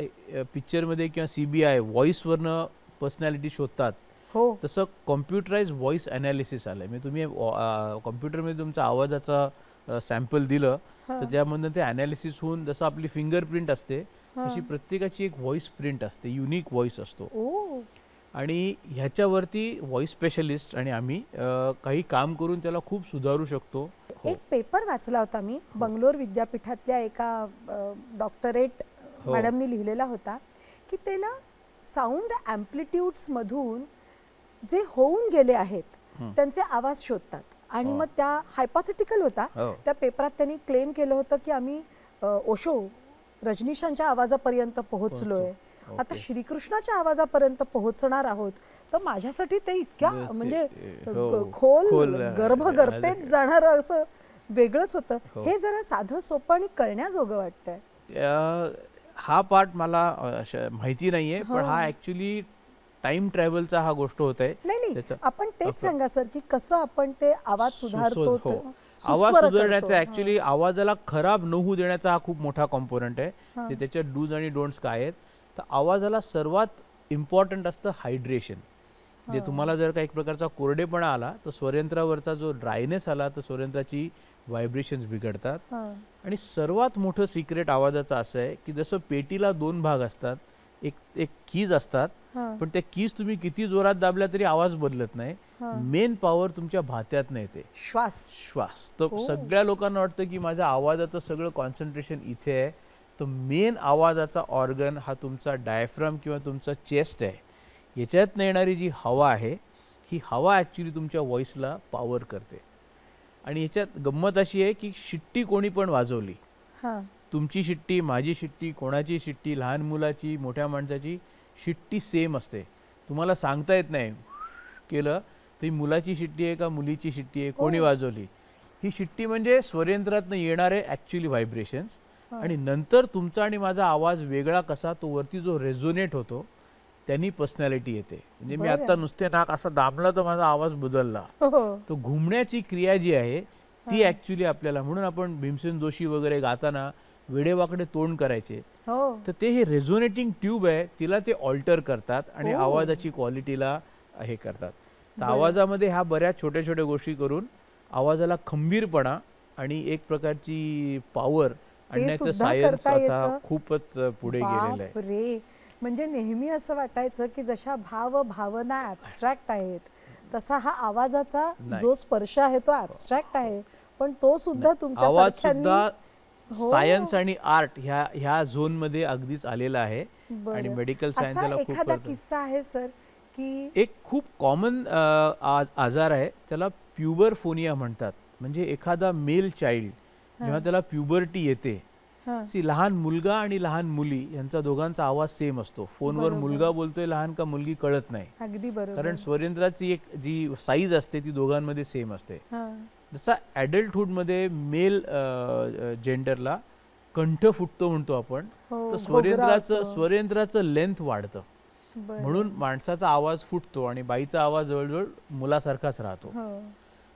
पिक्चरमध्ये किंवा CBI व्हॉइसवरनं पर्सनॅलिटी शोधतात, हो, तसं कॉम्प्युटराइज व्हॉइस ॲनालिसिस आलं आहे. म्हणजे तुम्ही कॉम्प्युटरमध्ये तुमचा आवाजाचा सॅम्पल दिलं हां. तर त्यामधनं ते ॲनालिसिस होऊन जसं आपली फिंगरप्रिंट असते हां. तशी प्रत्येकाची एक व्हॉइस प्रिंट असते, युनिक व्हॉइस असतो. ओ, आणि ह्याच्यावरती व्हॉइस स्पेशलिस्ट आणि आम्ही काही काम करून त्याला खूप सुधारू शकतो. हो. एक पेपर वाचला होता मी, बंगलोर विद्यापीठातल्या एका डॉक्टरेट हो. मॅडमनी लिहिलेला होता की ते ना साऊंड ॲम्प्लिट्यूड्स मधून जे होऊन गेले आहेत त्यांचे आवाज शोधतात. आणि हो. मग त्या हायपोथेटिकल होता. हो. त्या पेपरात त्यांनी क्लेम केलं होतं की आम्ही ओशो, रजनीशांच्या आवाजापर्यंत पोहोचलोय, आता ओके. श्रीकृष्णाच्या आवाजापर्यंत पोहोचणार आहोत. तर माझ्यासाठी ते इतक्या बस ते- म्हणजे हो, खोल खोल, गर्भगर्तेत जाणारं असं वेगळंच होतं. हो. हे जरा साधं सोपं आणि कळण्याजोगं वाटतंय. हा पार्ट मला माहिती नाहीये, पण हो. हा ऍक्च्युली टाइम ट्रॅव्हलचा हा गोष्ट होत आहे. नाही त्याचं- आपण तेच सांगा सर की कसं आपण ते आवाज सुधारतो, हो. सुस्वर आवाज करतो. सुधारण्याचा ऍक्च्युली आवाजाला खराब न होऊ देण्याचा हा खूप मोठा कॉम्पोनंट आहे. हां. ते त्याच्यात डूज आणि डोंट्स काय आहेत. तर आवाजाला सर्वात इम्पॉर्टंट असतं हायड्रेशन. जे तुम्हाला जर का एक प्रकारचा कोरडेपणा आला तर स्वरयंत्रावरचा जो ड्रायनेस आला तर स्वरयंत्राची व्हायब्रेशन्स बिघडतात. आणि सर्वात मोठं सिक्रेट आवाजाचं असं आहे की जसं पेटीला 2 भाग असतात, एक एक कीज असतात, पण त्या कीज तुम्ही किती जोरात दाबल्या तरी आवाज बदलत नाही. मेन पॉवर तुमच्या भात्यात नाही, ते श्वास. तर सगळ्या लोकांना वाटतं की माझ्या आवाजाचं सगळं कॉन्सन्ट्रेशन इथे आहे. तर मेन आवाजाचा ऑर्गन हा तुमचा डायफ्राम किंवा तुमचा चेस्ट आहे. याच्यात येणारी जी हवा आहे ही हवा ॲक्च्युली तुमच्या व्हॉइसला पॉवर करते. आणि याच्यात गंमत अशी आहे की शिट्टी कोणी पण वाजवली, तुमची शिट्टी, माझी शिट्टी, कोणाची शिट्टी, लहान मुलाची, मोठ्या माणसाची शिट्टी सेम असते. तुम्हाला सांगता येत नाही केलं तर मुलाची शिट्टी आहे का मुलीची शिट्टी आहे, कोणी वाजवली. ही शिट्टी म्हणजे स्वरयंत्रातनं येणारे ॲक्च्युली व्हायब्रेशन्स. आणि नंतर तुमचा आणि माझा आवाज वेगळा कसा, तो वरती जो रेझोनेट होतो त्यांनी पर्सनॅलिटी येते. म्हणजे मी आता नुसते नाक असं दाबलं तर माझा आवाज बदलला. तो घुमण्याची क्रिया जी आहे ती ॲक्च्युली आपल्याला, म्हणून आपण भीमसेन जोशी वगैरे गाताना वेडेवाकडे तोंड करायचे, तर ते हे रेझोनेटिंग ट्यूब आहे तिला ते ऑल्टर करतात आणि आवाजाची क्वालिटीला हे करतात. तर आवाजामध्ये ह्या बऱ्याच छोट्या छोट्या गोष्टी करून आवाजाला खंबीरपणा आणि एक प्रकारची पॉवर आणण्याचं सायन्स आता खूपच पुढे गेलेलं आहे. म्हणजे नेहमी असं वाटायचं की जशा भावना ॲब्स्ट्रॅक्ट आहेत तसा हा आवाजाचा जो स्पर्श आहे तो ॲब्स्ट्रॅक्ट आहे, पण तो सुद्धा तुमच्या आवाज सुद्धा सायन्स आणि आर्ट ह्या झोन मध्ये अगदीच आलेला आहे. आणि मेडिकल सायन्स याला खूप एखादा किस्सा आहे सर की एक खूप कॉमन आजार आहे त्याला प्युबरफोनिया म्हणतात. म्हणजे एखादा मेल चाइल्ड जेव्हा त्याला प्युबर्टी येते, लहान मुलगा आणि लहान मुली यांचा दोघांचा आवाज सेम असतो. फोनवर मुलगा बोलतोय लहान का मुलगी कळत नाही. अगदी बरोबर. कारण स्वरयंत्राची एक जी साईज असते ती दोघांमध्ये सेम असते. जसा ॲडल्टहुड मध्ये मेल जेंडरला कंठ फुटतो म्हणतो आपण, तर स्वरयंत्राचं लेंथ वाढतं, म्हणून माणसाचा आवाज फुटतो आणि बाईचा आवाज जवळजवळ मुलासारखाच राहतो.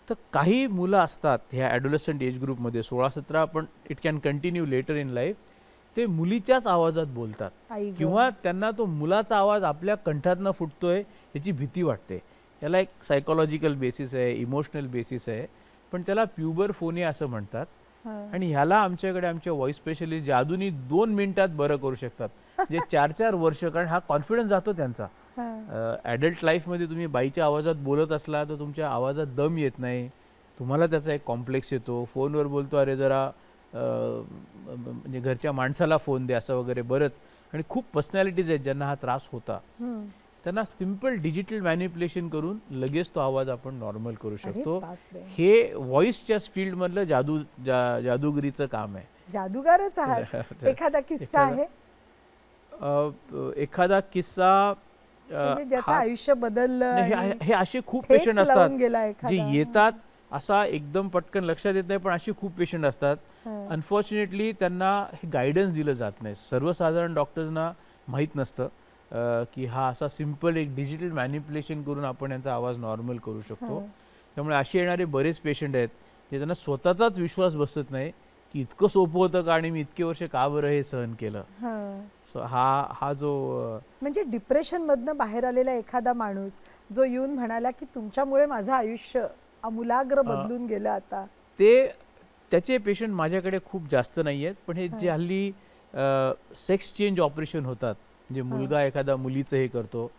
तर काही मुलं असतात ह्या ॲडोलेसंट एज ग्रुपमध्ये 16-17, पण it can continue later in life, ते मुलीच्याच आवाजात बोलतात किंवा त्यांना तो मुलाचा आवाज आपल्या कंठातनं फुटतोय याची भीती वाटते. याला एक सायकोलॉजिकल बेसिस आहे, इमोशनल बेसिस आहे, पण त्याला प्युबरफोनिया असं म्हणतात. आणि ह्याला आमच्याकडे आमच्या व्हॉइस स्पेशलिस्ट जादूनी 2 मिनिटात बरं करू शकतात. म्हणजे 4-4 वर्ष, कारण हा कॉन्फिडन्स जातो त्यांचा. ॲडल्ट लाईफमध्ये तुम्ही बाईच्या आवाजात बोलत असला तर तुमच्या आवाजात दम येत नाही, तुम्हाला त्याचा एक कॉम्प्लेक्स येतो. फोनवर बोलतो अरे जरा म्हणजे घरच्या माणसाला फोन दे असं वगैरे बरंच. आणि खूप पर्सनॅलिटीज आहेत ज्यांना हा त्रास होता, त्यांना सिम्पल डिजिटल मॅनिप्युलेशन करून लगेच तो आवाज आपण नॉर्मल करू शकतो. हे व्हॉइसच्या फील्ड मधलं जादूगिरीचं काम आहे. जादूगारच आहात. एखादा किस्सा आहे? एखादा किस्सा म्हणजे ज्याचं आयुष्य बदललं. हे असे खूप पेशंट असतात जे येतात, असा एकदम पटकन लक्षात येत नाही, पण अशी खूप पेशंट असतात. अनफॉर्च्युनेटली त्यांना हे गायडन्स दिलं जात नाही. सर्वसाधारण डॉक्टर्सना माहीत नसतं की हा असा सिम्पल एक डिजिटल मॅनिप्युलेशन करून आपण यांचा आवाज नॉर्मल करू शकतो. त्यामुळे असे येणारे बरेच पेशंट आहेत जे त्यांना स्वतःचाच विश्वास बसत नाही की इतकं सोपं होतं का आणि मी इतके वर्ष का बरं हे सहन केलं. हा जो म्हणजे डिप्रेशन मधनं बाहेर आलेला एखादा माणूस जो येऊन म्हणाला की तुमच्यामुळे माझं आयुष्य आमूलाग्र बदलून गेलं, आता त्याचे पेशंट माझ्याकडे खूप जास्त नाही आहेत. पण हे जे हल्ली सेक्स चेंज ऑपरेशन होतात, म्हणजे मुलगा एखादा मुलीचं हे करतो,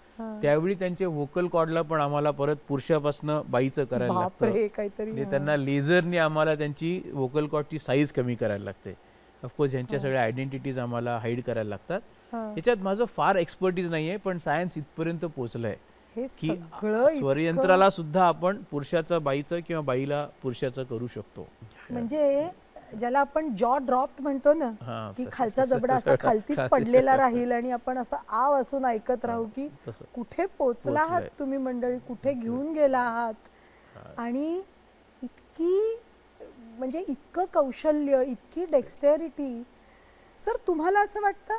त्यावेळी त्यांचे व्होकल कॉर्डला पण आम्हाला परत पुरुषापासून बाईचं करायला लागतं. त्यांना लेझरने आम्हाला त्यांची व्होकल कॉर्डची साईज कमी करायला लागते. ऑफकोर्स यांच्या सगळ्या आयडेंटिटीज आम्हाला हाईड करायला लागतात. याच्यात माझं फार एक्सपर्टीज नाहीये, पण सायन्स इथपर्यंत पोहोचलंय की स्वरयंत्राला सुद्धा आपण पुरुषाचं बाईचं किंवा बाईला पुरुषाचं करू शकतो. म्हणजे ज्याला आपण जॉ ड्रॉप्ड म्हणतो ना, की खालचा जबडा असा खालतीच पडलेला राहील आणि आपण असं आव असून ऐकत राहू की कुठे पोचला आहात तुम्ही मंडळी, कुठे घेऊन गेला आहात. आणि इतकी म्हणजे इतकं कौशल्य, इतकी डेक्स्टेरिटी. सर तुम्हाला असं वाटतं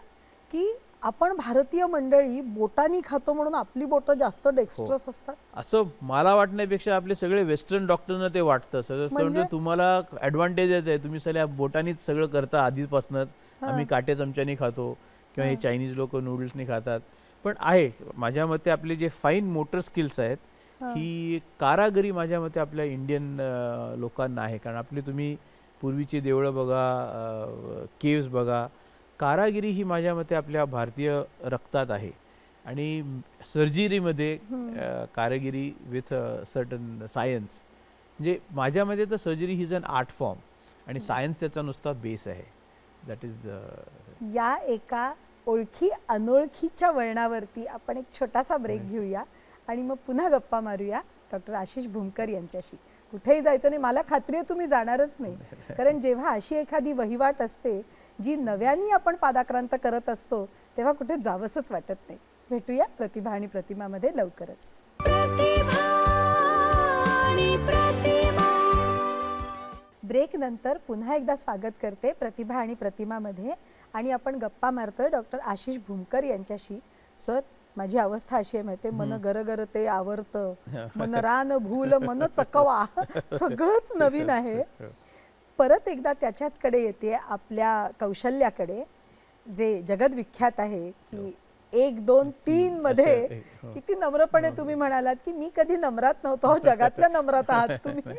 की आपण भारतीय मंडळी बोटानी खातो म्हणून आपली बोटं जास्त डेक्स्ट्रस असतात? असं मला वाटण्यापेक्षा आपले सगळे वेस्टर्न डॉक्टरना ते वाटतं. सगळं तुम्हाला ॲडव्हान्टेजच आहे, तुम्ही सगळ्या बोटानीच सगळं करता आधीपासूनच. आम्ही काटे चमच्यानी खातो किंवा हे चायनीज लोक नूडल्सनी खातात. पण आहे माझ्या मते आपले जे फाईन मोटर स्किल्स आहेत ही कारागिरी माझ्या मते आपल्या इंडियन लोकांना आहे. कारण आपली तुम्ही पूर्वीची देवळं बघा, केव्स बघा, कारागिरी ही माझ्या मते आपल्या भारतीय रक्तात आहे. आणि सर्जरीमध्ये कारागिरी विथ सर्टन सायन्स, म्हणजे माझ्या मते तर सर्जरी ही इज अन आर्ट फॉर्म आणि सायन्स त्याचा नुसता बेस आहे. That is the. या एका ओळखी अनोळखीच्या वळणावरती आपण एक छोटासा ब्रेक घेऊया आणि मग पुन्हा गप्पा मारूया डॉक्टर आशिष भूमकर यांच्याशी. कुठेही जायचं नाही, मला खात्री आहे तुम्ही जाणारच नाही. कारण जेव्हा अशी एखादी वहिवाट असते जी नव्याने आपण पादाक्रांत करत असतो तेव्हा कुठे जावंसच वाटत नाही. भेटूया प्रतिभा आणि प्रतिमामध्ये लवकरच. प्रतिभा आणि प्रतिमा. ब्रेक नंतर पुन्हा एकदा स्वागत करते प्रतिभा आणि प्रतिमामध्ये आणि आपण गप्पा मारतोय डॉक्टर आशिष भूमकर यांच्याशी. सर, माझी अवस्था अशी आहे माहिती, मन गरगर ते आवरतं, मन रान भूल मन चकवा, सगळंच नवीन आहे. परत एकदा त्याच्याचकडे येते, आपल्या कौशल्याकडे, जे जगदविख्यात आहे की 1, 2, 3 मध्ये किती नम्रपणे तुम्ही म्हणालात की मी कधी नम्रात नव्हतो, जगातल्या नम्रात आहात तुम्ही.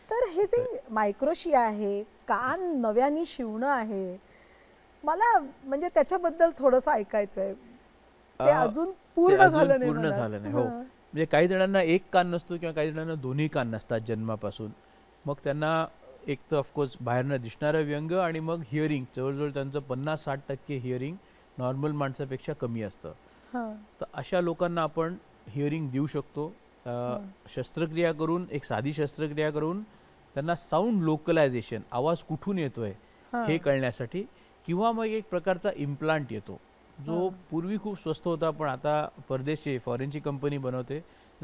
तर हे जे मायक्रोशिया आहे, कान नव्याने शिवणं आहे, मला म्हणजे त्याच्याबद्दल थोडंसं ऐकायचं आहे. ते अजून पूर्ण झालं नाही. पूर्ण झालं नाही. हो, म्हणजे काही जणांना एक कान नसतो किंवा काही जणांना दोन्ही कान नसतात जन्मापासून. मग त्यांना एक तर ऑफकोर्स बाहेरनं दिसणारं व्यंग आणि मग हिअरिंग, जवळजवळ त्यांचं 50-60% हिअरिंग नॉर्मल माणसापेक्षा कमी असतं. तर अशा लोकांना आपण हिअरिंग देऊ शकतो. शस्त्रक्रिया करून, एक साधी शस्त्रक्रिया करून त्यांना साऊंड लोकलायझेशन, आवाज कुठून येतोय हे कळण्यासाठी, किंवा मग एक प्रकारचा इम्प्लांट येतो जो पूर्वी खूप स्वस्त होता पण आता परदेशी फॉरेनची कंपनी बनवते,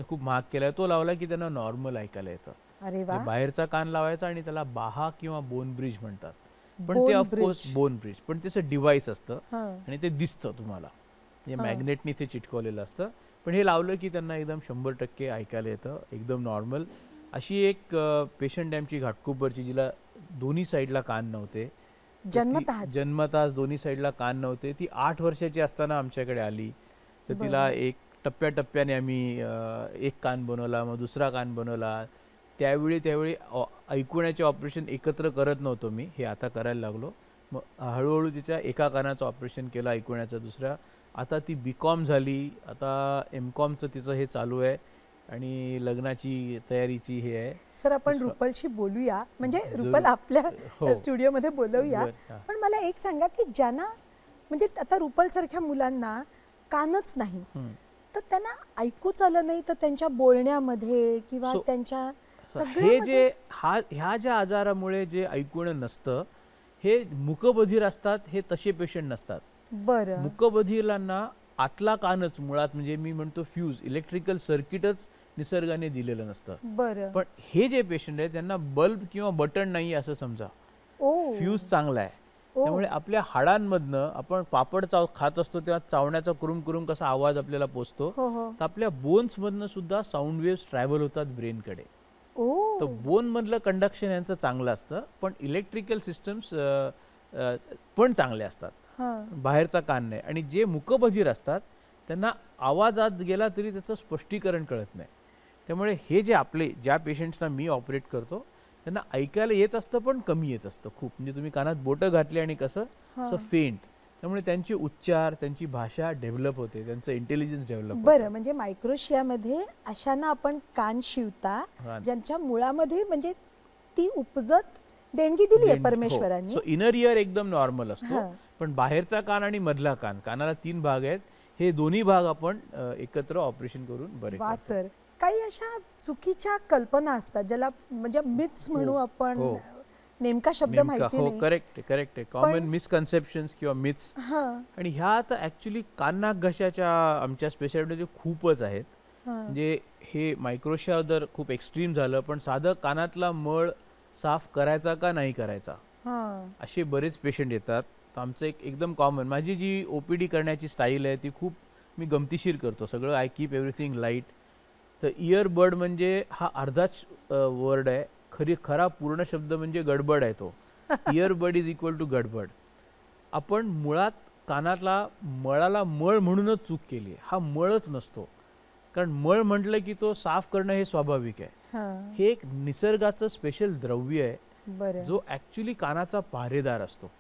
खूप महाग केलाय. तो लावला की त्यांना नॉर्मल ऐकायला येतं. अरे वा. बाहेरचा कान लावायचा आणि त्याला बाहा किंवा बोन ब्रिज म्हणतात. पण ते ऑफकोर्स बोन ब्रिज, पण त्याचं डिव्हाइस असतं आणि ते दिसतं तुम्हाला, म्हणजे मॅग्नेटनी ते चिटकवलेलं असतं. पण हे लावलं की त्यांना एकदम 100% ऐकायला येतं, एकदम नॉर्मल. अशी एक पेशंट आमची घाटकोपरची, जिला दोन्ही साईडला कान नव्हते, जन्मताच दोन्ही साईडला कान नव्हते. ती 8 वर्षाची असताना आमच्याकडे आली. तर तिला एक टप्प्याटप्प्याने आम्ही एक कान बनवला, मग दुसरा कान बनवला. त्यावेळी ऐकण्याचे ऑपरेशन एकत्र करत नव्हतो मी, हे आता करायला लागलो. मग हळूहळू तिच्या एका कानाचं ऑपरेशन केलं, ऐकण्याचं दुसऱ्या. आता ती BCom झाली, आता MComचं तिचं हे चालू आहे आणि लग्नाची तयारीची हे आहे. सर, आपण रुपलशी बोलूया, म्हणजे रुपल आपल्या स्टुडिओमध्ये बोलवूया. पण मला एक सांगा की ज्यांना, म्हणजे आता रुपल सारख्या मुलांना कानच नाही, तर त्यांना ऐकूच आलं नाही, तर त्यांच्या बोलण्यामध्ये किंवा त्यांच्या हे जे ह्या ज्या आजारामुळे जे ऐकणं नसतं, हे मूकबधीर असतात, हे तसे पेशंट नसतात. बरं. मूकबधीरांना आतला कानच मुळात, म्हणजे मी म्हणतो फ्यूज, इलेक्ट्रिकल सर्किटच निसर्गाने दिलेलं नसतं. बरं. पण हे जे पेशंट आहेत त्यांना बल्ब किंवा बटन नाही असं समजा, फ्यूज चांगला आहे. त्यामुळे आपल्या हाडांमधनं आपण पापड खात असतो तेव्हा चावण्याचा कुरुम कुरुम कसा आवाज आपल्याला पोचतो, तर आपल्या बोन्स मधनं सुद्धा साऊंड वेव्स ट्रॅव्हल होतात ब्रेनकडे. तर बोन मधलं कंडक्शन यांचं चांगलं असतं, पण इलेक्ट्रिकल सिस्टम्स पण चांगले असतात, बाहेरचा कान नाही. आणि जे मूकबधीर असतात त्यांना आवाज आत गेला तरी त्याचं स्पष्टीकरण कळत नाही. त्यामुळे हे जे आपले ज्या पेशंट्सना मी ऑपरेट करतो त्यांना ऐकायला येत असतं पण कमी येत असतं खूप. म्हणजे तुम्ही कानात बोटं घातली आणि कसं फेंट, त्यामुळे त्यांचे उच्चार, त्यांची भाषा डेव्हलप होते, त्यांचं इंटेलिजन्स डेव्हलप होतं. बरं, म्हणजे मायक्रोशियामध्ये अशांना आपण कान शिवता ज्यांच्या मुळामध्ये म्हणजे ती उपजत देणगी दिली आहे परमेश्वराने. सो इनर इयर एकदम नॉर्मल असतो, पण बाहेरचा कान आणि मधला कान, कानाला 3 भाग आहेत, हे दोन्ही भाग आपण एकत्र ऑपरेशन करून बरे. वा सर, काही अशा चुकीच्या कल्पना असतात ज्याला म्हणजे मिथ्स म्हणू आपण, नेमका शब्द माहिती नाही. करेक्ट कॉमन मिसकन्सेप्शन्स किंवा मिथ्स. आणि ह्या आता ऍक्च्युली कान नाक घशाच्या आमच्या स्पेशालिटी खूपच आहेत. म्हणजे हे मायक्रोशिया जर खूप एक्स्ट्रीम झालं, पण साधं कानातला मळ साफ करायचा का नाही करायचा असे बरेच पेशंट येतात. आमचं एकदम कॉमन, माझी जी OPD करण्याची स्टाईल आहे ती खूप मी गमतीशीर करतो. सगळं आय कीप एव्हरीथिंग लाईट. तर इयरबड म्हणजे हा अर्धाच वर्ड आहे, खरा पूर्ण शब्द म्हणजे गडबड आहे तो. इयरबड इज इक्वल टू गडबड. आपण मुळात कानातला मळाला मळ म्हणूनच चूक केली आहे. हा मळच नसतो, कारण मळ म्हटलं की तो साफ करणं हे स्वाभाविक आहे. हा, हे एक निसर्गाचं स्पेशल द्रव्य आहे बरं जो ॲक्च्युली कानाचा पहारेदार असतो.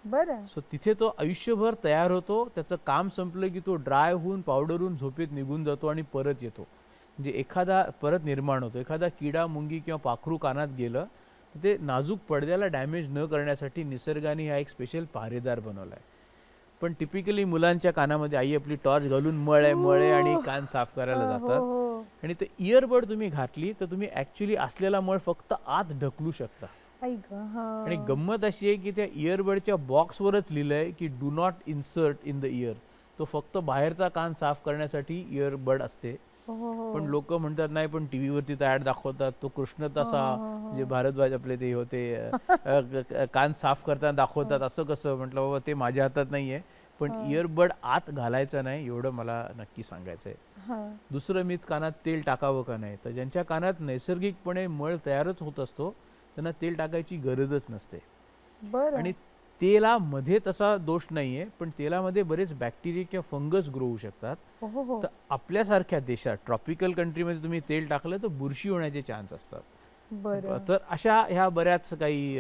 बरं. सो तिथे तो आयुष्यभर तयार होतो, त्याचं काम संपलं की तो ड्राय होऊन पावडर होऊन झोपेत निघून जातो आणि परत येतो. म्हणजे एखादा परत निर्माण होतो. एखादा किडा मुंगी किंवा पाखरू कानात गेलं तर ते नाजूक पडद्याला डॅमेज न करण्यासाठी निसर्गाने हा एक स्पेशल पहारेदार बनवला आहे. पण टिपिकली मुलांच्या कानामध्ये आई आपली टॉर्च घालून मळ आहे आणि कान साफ करायला हो जातात. हो. आणि ते इयरबड तुम्ही घातली तर तुम्ही ॲक्च्युली असलेला मळ फक्त आत ढकलू शकता. आई ग, हा. आणि गंमत अशी आहे की त्या इयरबडच्या बॉक्सवरच लिहिलंय की do not insert in the year. तो फक्त बाहेरचा कान साफ करण्यासाठी इयरबड असते. हो, हो, हो. पण लोक म्हणतात नाही, पण टीव्ही वरती तर ऍड दाखवतात, तो कृष्ण तसा म्हणजे भारद्वाज आपले ते होते कान साफ करताना दाखवतात, असं कसं. म्हटलं बाबा ते माझ्या हातात नाहीये, पण इयरबड आत घालायचं नाही एवढं मला नक्की सांगायचंय. हा. दुसरं मीच कानात तेल टाकावं का नाही, तर ज्यांच्या कानात नैसर्गिकपणे मळ तयारच होत असतो त्यांना तेल टाकायची गरजच नसते. बरं. आणि तेलामध्ये तसा दोष नाहीये, पण तेलामध्ये बरेच बॅक्टेरिया किंवा फंगस ग्रो होऊ शकतात. हो हो हो. तर आपल्यासारख्या देशात ट्रॉपिकल कंट्रीमध्ये तुम्ही तेल टाकलं तर बुरशी होण्याचे चान्स असतात. बरं. तर अशा ह्या बऱ्याच काही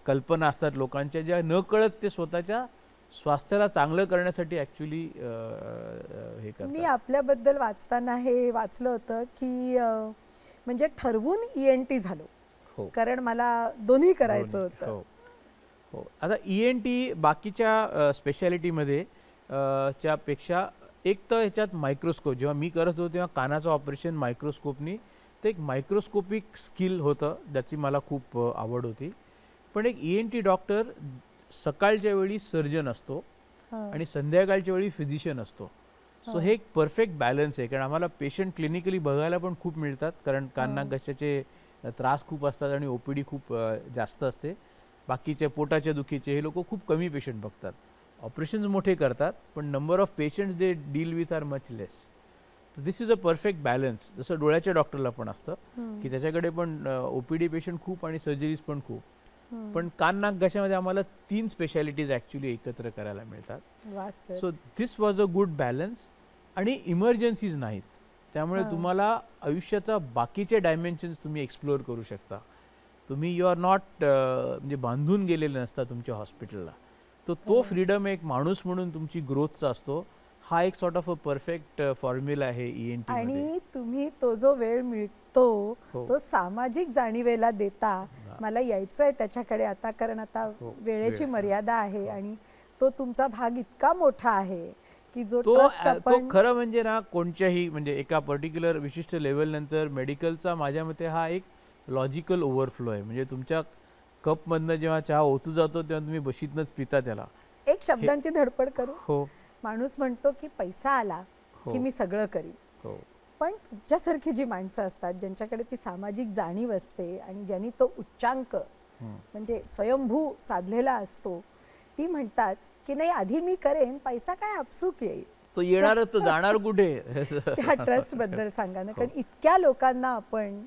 कल्पना असतात लोकांच्या, ज्या न कळत ते स्वतःच्या स्वास्थ्याला चांगलं करण्यासाठी ऍक्च्युली हे मी करतात. आपल्याबद्दल वाचताना हे वाचलं होतं की म्हणजे ठरवून ENT झालो, हो. कारण मला दोन्ही करायचं हो होतं. हो हो. आता ENT बाकीच्या स्पेशालिटीमध्ये च्या पेक्षा एक तर ह्याच्यात मायक्रोस्कोप, जेव्हा मी करत होतो तेव्हा कानाचं ऑपरेशन मायक्रोस्कोपनी, ते एक मायक्रोस्कोपिक स्किल होतं, ज्याची मला खूप आवड होती. पण एक ENT डॉक्टर सकाळच्या वेळी सर्जन असतो हा. आणि संध्याकाळच्या वेळी फिजिशियन असतो. सो हे एक परफेक्ट बॅलन्स आहे, कारण आम्हाला पेशंट क्लिनिकली बघायला पण खूप मिळतात, कारण काना घशाचे त्रास खूप असतात आणि OPD खूप जास्त असते. बाकीचे पोटाच्या दुखीचे हे लोक खूप कमी पेशंट बघतात. ऑपरेशन्स मोठे करतात, पण number of patients they deal with are much less. This is a perfect balance. जसं डोळ्याच्या डॉक्टरला पण असतं की त्याच्याकडे पण OPD पेशंट खूप आणि सर्जरीज पण खूप. पण कान नाक घशामध्ये आम्हाला 3 स्पेशालिटीज ॲक्च्युली एकत्र करायला मिळतात. वा sir. So this was a good balance. आणि इमर्जन्सीज नाहीत, त्यामुळे तुम्हाला आयुष्याचा बाकीचे डायमेन्शन्स तुम्ही एक्सप्लोअर करू शकता. तुम्ही यू आर नॉट म्हणजे बांधून गेलेले नसता तुमच्या हॉस्पिटलला. तो फ्रीडम एक माणूस म्हणून तुमची ग्रोथचा असतो. हा एक sort of a perfect formula आहे ENT मध्ये. आणि तुम्ही तो जो वेळ मिळतो हो. तो सामाजिक जाणीवेला देता. मला यायचंय त्याच्याकडे आता, कारण आता हो, वेळेची वेळ. मर्यादा आहे आणि तो तुमचा भाग इतका मोठा आहे की जो तो ट्रस्ट तो आपण खरं म्हणजे ना, कोणत्याही म्हणजे एका पर्टिक्युलर विशिष्ट लेवल नंतर मेडिकलचा माझ्या मते हा एक लॉजिकल ओव्हरफ्लो आहे. म्हणजे तुमच्या कपमधनं जेव्हा चहा ओतू जातो तेव्हा तुम्ही बशीतनंच पिता त्याला. एक शब्दांची धडपड करू. हो माणूस म्हणतो की पैसा आला हो. की मी सगळं करीन, हो पण तुमच्यासारखी जी माणसं असतात ज्यांच्याकडे ती सामाजिक जाणीव असते आणि ज्यांनी तो उच्चांक म्हणजे स्वयंभू साधलेला असतो, ती म्हणतात की नाही आधी मी करेन, पैसा काय आपसूक येईल. तो येणार, तो जाणार कुठे. त्या ट्रस्ट बद्दल सांगा ना, कारण इतक्या लोकांना आपण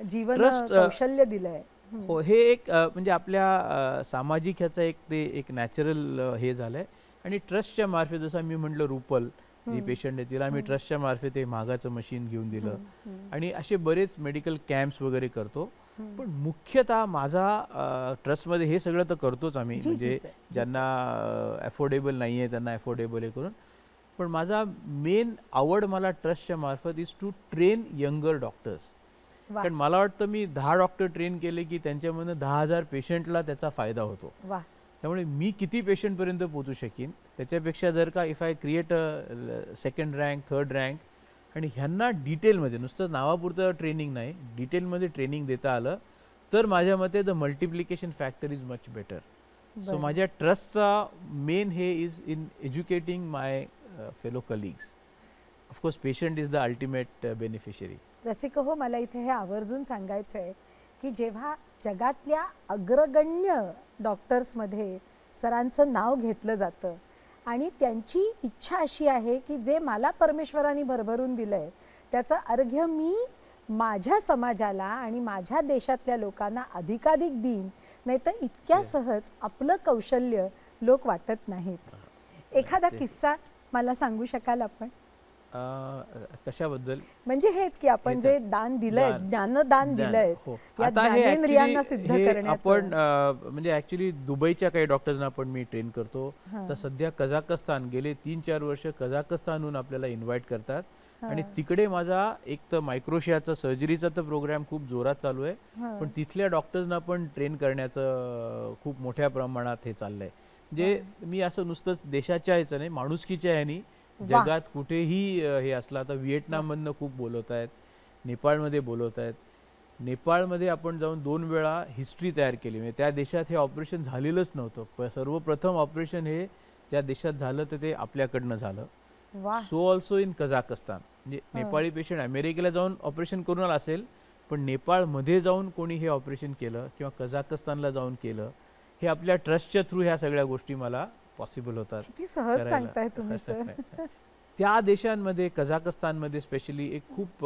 जीवन Trust, कौशल्य दिलंय. हो, हे एक म्हणजे आपल्या सामाजिक ह्याचा एक ते एक नॅचरल हे झालंय. आणि ट्रस्टच्या मार्फत, जसं मी म्हटलं रुपल जी पेशंट आहे तिला आम्ही ट्रस्टच्या मार्फत ते महागाचं मशीन घेऊन दिलं. आणि असे बरेच मेडिकल कॅम्प्स वगैरे करतो. पण मुख्यतः माझा ट्रस्टमध्ये हे सगळं तर करतोच आम्ही, जी, म्हणजे सर, जी, ज्यांना अफोर्डेबल नाही आहे त्यांना अफोर्डेबल हे करून. पण माझा मेन आवड मला ट्रस्टच्या मार्फत is to train younger doctors. वा कारण मला वाटतं मी 10 डॉक्टर ट्रेन केले की त्यांच्यामधून 10,000 पेशंटला त्याचा फायदा होतो. वा. त्यामुळे मी किती पेशंटपर्यंत पोहोचू शकीन त्याच्यापेक्षा जर का if I create a second rank, third rank, आणि ह्यांना डिटेलमध्ये, नुसतं नावापुरतं ट्रेनिंग नाही, डिटेलमध्ये ट्रेनिंग देता आलं तर माझ्या मते the multiplication factor is much better. So माझ्या ट्रस्टचा मेन हे is in educating my fellow colleagues. Of course patient is the ultimate beneficiary. रसिक हो, मला इथे हे आवर्जून सांगायचं आहे की जेव्हा जगातल्या अग्रगण्य डॉक्टर्समध्ये सरांचं नाव घेतलं जातं आणि त्यांची इच्छा अशी आहे की जे मला परमेश्वराने भरभरून दिलंय त्याचं अर्घ्य मी माझ्या समाजाला आणि माझ्या देशातल्या लोकांना अधिकाधिक देईन, नाहीतर इतक्या सहज आपलं कौशल्य लोक वाटत नाहीत. एखादा किस्सा मला सांगू शकाल आपण? कशाबद्दल? म्हणजे हेच की आपण जे दान दिलंय, ज्ञानदान दिलंय, हो. या आता हे ज्ञानेंद्रियांना actually सिद्ध हे करण्याचं. आपण म्हणजे ऍक्च्युली दुबईच्या काही डॉक्टर्सना पण मी ट्रेन करतो. तर सध्या कझाकस्तान गेले 3-4 वर्ष कझाकस्तानहून आपल्याला इन्व्हाइट करतात आणि तिकडे माझा एक तर मायक्रोशियाचा सर्जरीचा तर प्रोग्राम खूप जोरात चालू आहे, पण तिथल्या डॉक्टर्सना पण ट्रेन करण्याचं खूप मोठ्या प्रमाणात हे चाललंय. म्हणजे मी असं नुसतंच देशाच्या ह्याचं नाही, माणुसकीच्या ह्यानी जगात कुठेही हे असलं. आता व्हिएटनाममधनं खूप बोलवत आहेत, नेपाळमध्ये बोलवत आहेत. नेपाळमध्ये आपण जाऊन 2 वेळा हिस्ट्री तयार केली. म्हणजे त्या देशात हे ऑपरेशन झालेलंच नव्हतं. सर्वप्रथम ऑपरेशन हे ज्या देशात झालं तर ते आपल्याकडनं झालं. So also in Kazakhstan. म्हणजे नेपाळी पेशंट अमेरिकेला जाऊन ऑपरेशन करून आला असेल, पण नेपाळमध्ये जाऊन कोणी हे ऑपरेशन केलं किंवा कझाकस्तानला जाऊन केलं, हे आपल्या ट्रस्टच्या थ्रू ह्या सगळ्या गोष्टी मला पॉसिबल होतात. किती सहज सांगताय तुम्ही सर. त्या देशांमध्ये कझाकस्तानमध्ये स्पेशली एक खूप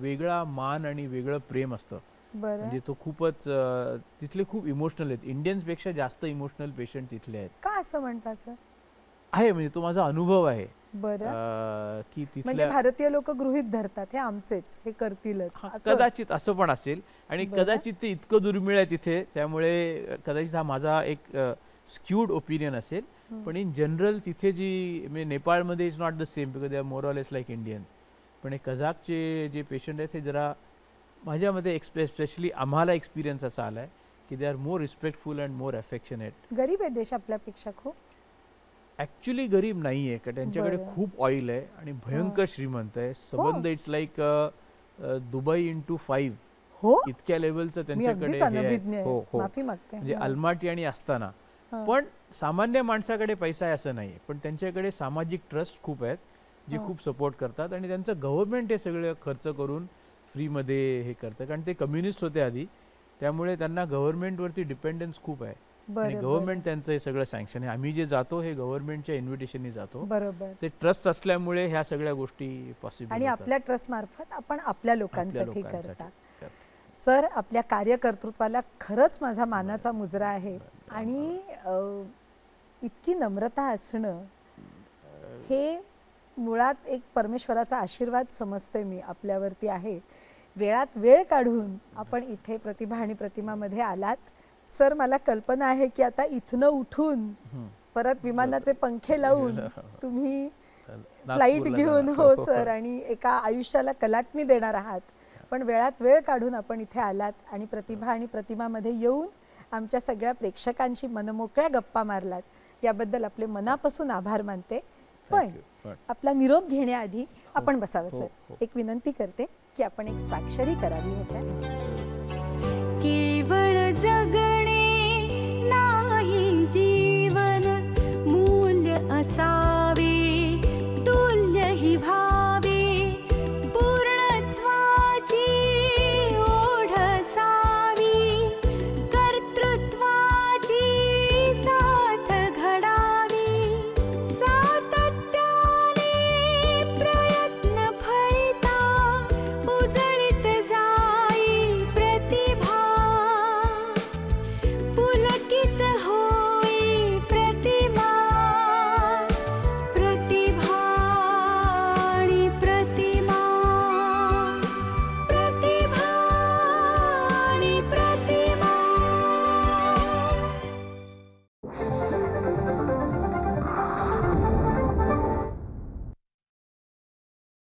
वेगळा मान आणि वेगळं प्रेम असतं. म्हणजे तो खूपच तिथले खूप इमोशनल आहेत. इंडियन्सपेक्षा जास्त इमोशनल पेशंट तिथले आहेत. का असं म्हणता सर? आहे म्हणजे तो माझा अनुभव आहे. की म्हणजे तिथल्या भारतीय लोक गृहीत धरतात हे आमचेच, हे करतीलच असं. कदाचित असं पण असेल आणि कदाचित ते इतकं दुर्मिळ आहे तिथे, त्यामुळे कदाचित हा माझा एक स्क्यूड ओपिनियन असेल. पण इन जनरल तिथे जी म्हणजे नेपाळमध्ये is not the same because they are more or less like Indians. पण हे कझाकचे जे पेशंट आहेत हे जरा माझ्यामध्ये स्पेशली आम्हाला एक्सपिरियन्स असा आलाय की they are more respectful and more affectionate. गरीब आहे देश आपल्यापेक्षा खूप. ऍक्च्युली गरीब नाहीये का, त्यांच्याकडे खूप ऑइल आहे आणि भयंकर श्रीमंत आहे. संबंध इट्स लाईक दुबई इंटू 5 इतक्या लेवलचं त्यांच्याकडे हो हो. म्हणजे अल्माटी आणि असताना पण सामान्य माणसाकडे पैसा आहे असं नाही, पण त्यांच्याकडे सामाजिक ट्रस्ट खूप आहेत जे खूप सपोर्ट करतात आणि त्यांचं गव्हर्नमेंट हे सगळं खर्च करून फ्रीमध्ये हे करतं. कारण ते कम्युनिस्ट होते आधी, त्यामुळे त्यांना गव्हर्नमेंटवरती डिपेंडन्स खूप आहे आणि गव्हर्नमेंट त्यांचं हे सगळं सँक्शन आहे. आम्ही जे जातो हे गव्हर्नमेंटच्या इन्व्हिटेशननी जातो. ते ट्रस्ट असल्यामुळे ह्या सगळ्या गोष्टी पॉसिबल आणि आपल्या ट्रस्ट मार्फत आपण आपल्या लोकांसाठी करता. सर, आपल्या कार्यकर्तृत्वाला खरंच माझा मानाचा मुजरा आहे आणि इतकी नम्रता असणं हे मुळात एक परमेश्वराचा आशीर्वाद समजते मी आपल्यावरती आहे. वेळात वेळ काढून आपण इथे प्रतिभा आणि प्रतिमामध्ये आलात. सर, मला कल्पना आहे की आता इथनं उठून परत विमानाचे पंखे लावून तुम्ही फ्लाईट घेऊन हो सर आणि एका आयुष्याला कलाटणी देणार आहात. पण वेळात वेळ काढून आपण इथे आलात आणि प्रतिभा आणि प्रतिमामध्ये येऊन आमच्या सगळ्या प्रेक्षकांशी मनमोकळ्या गप्पा मारलात, याबद्दल आपले मनापासून आभार मानते. पण आपला निरोप घेण्याआधी आपण बसावं सर. एक विनंती करते की आपण एक स्वाक्षरी करावी ह्याच्यात.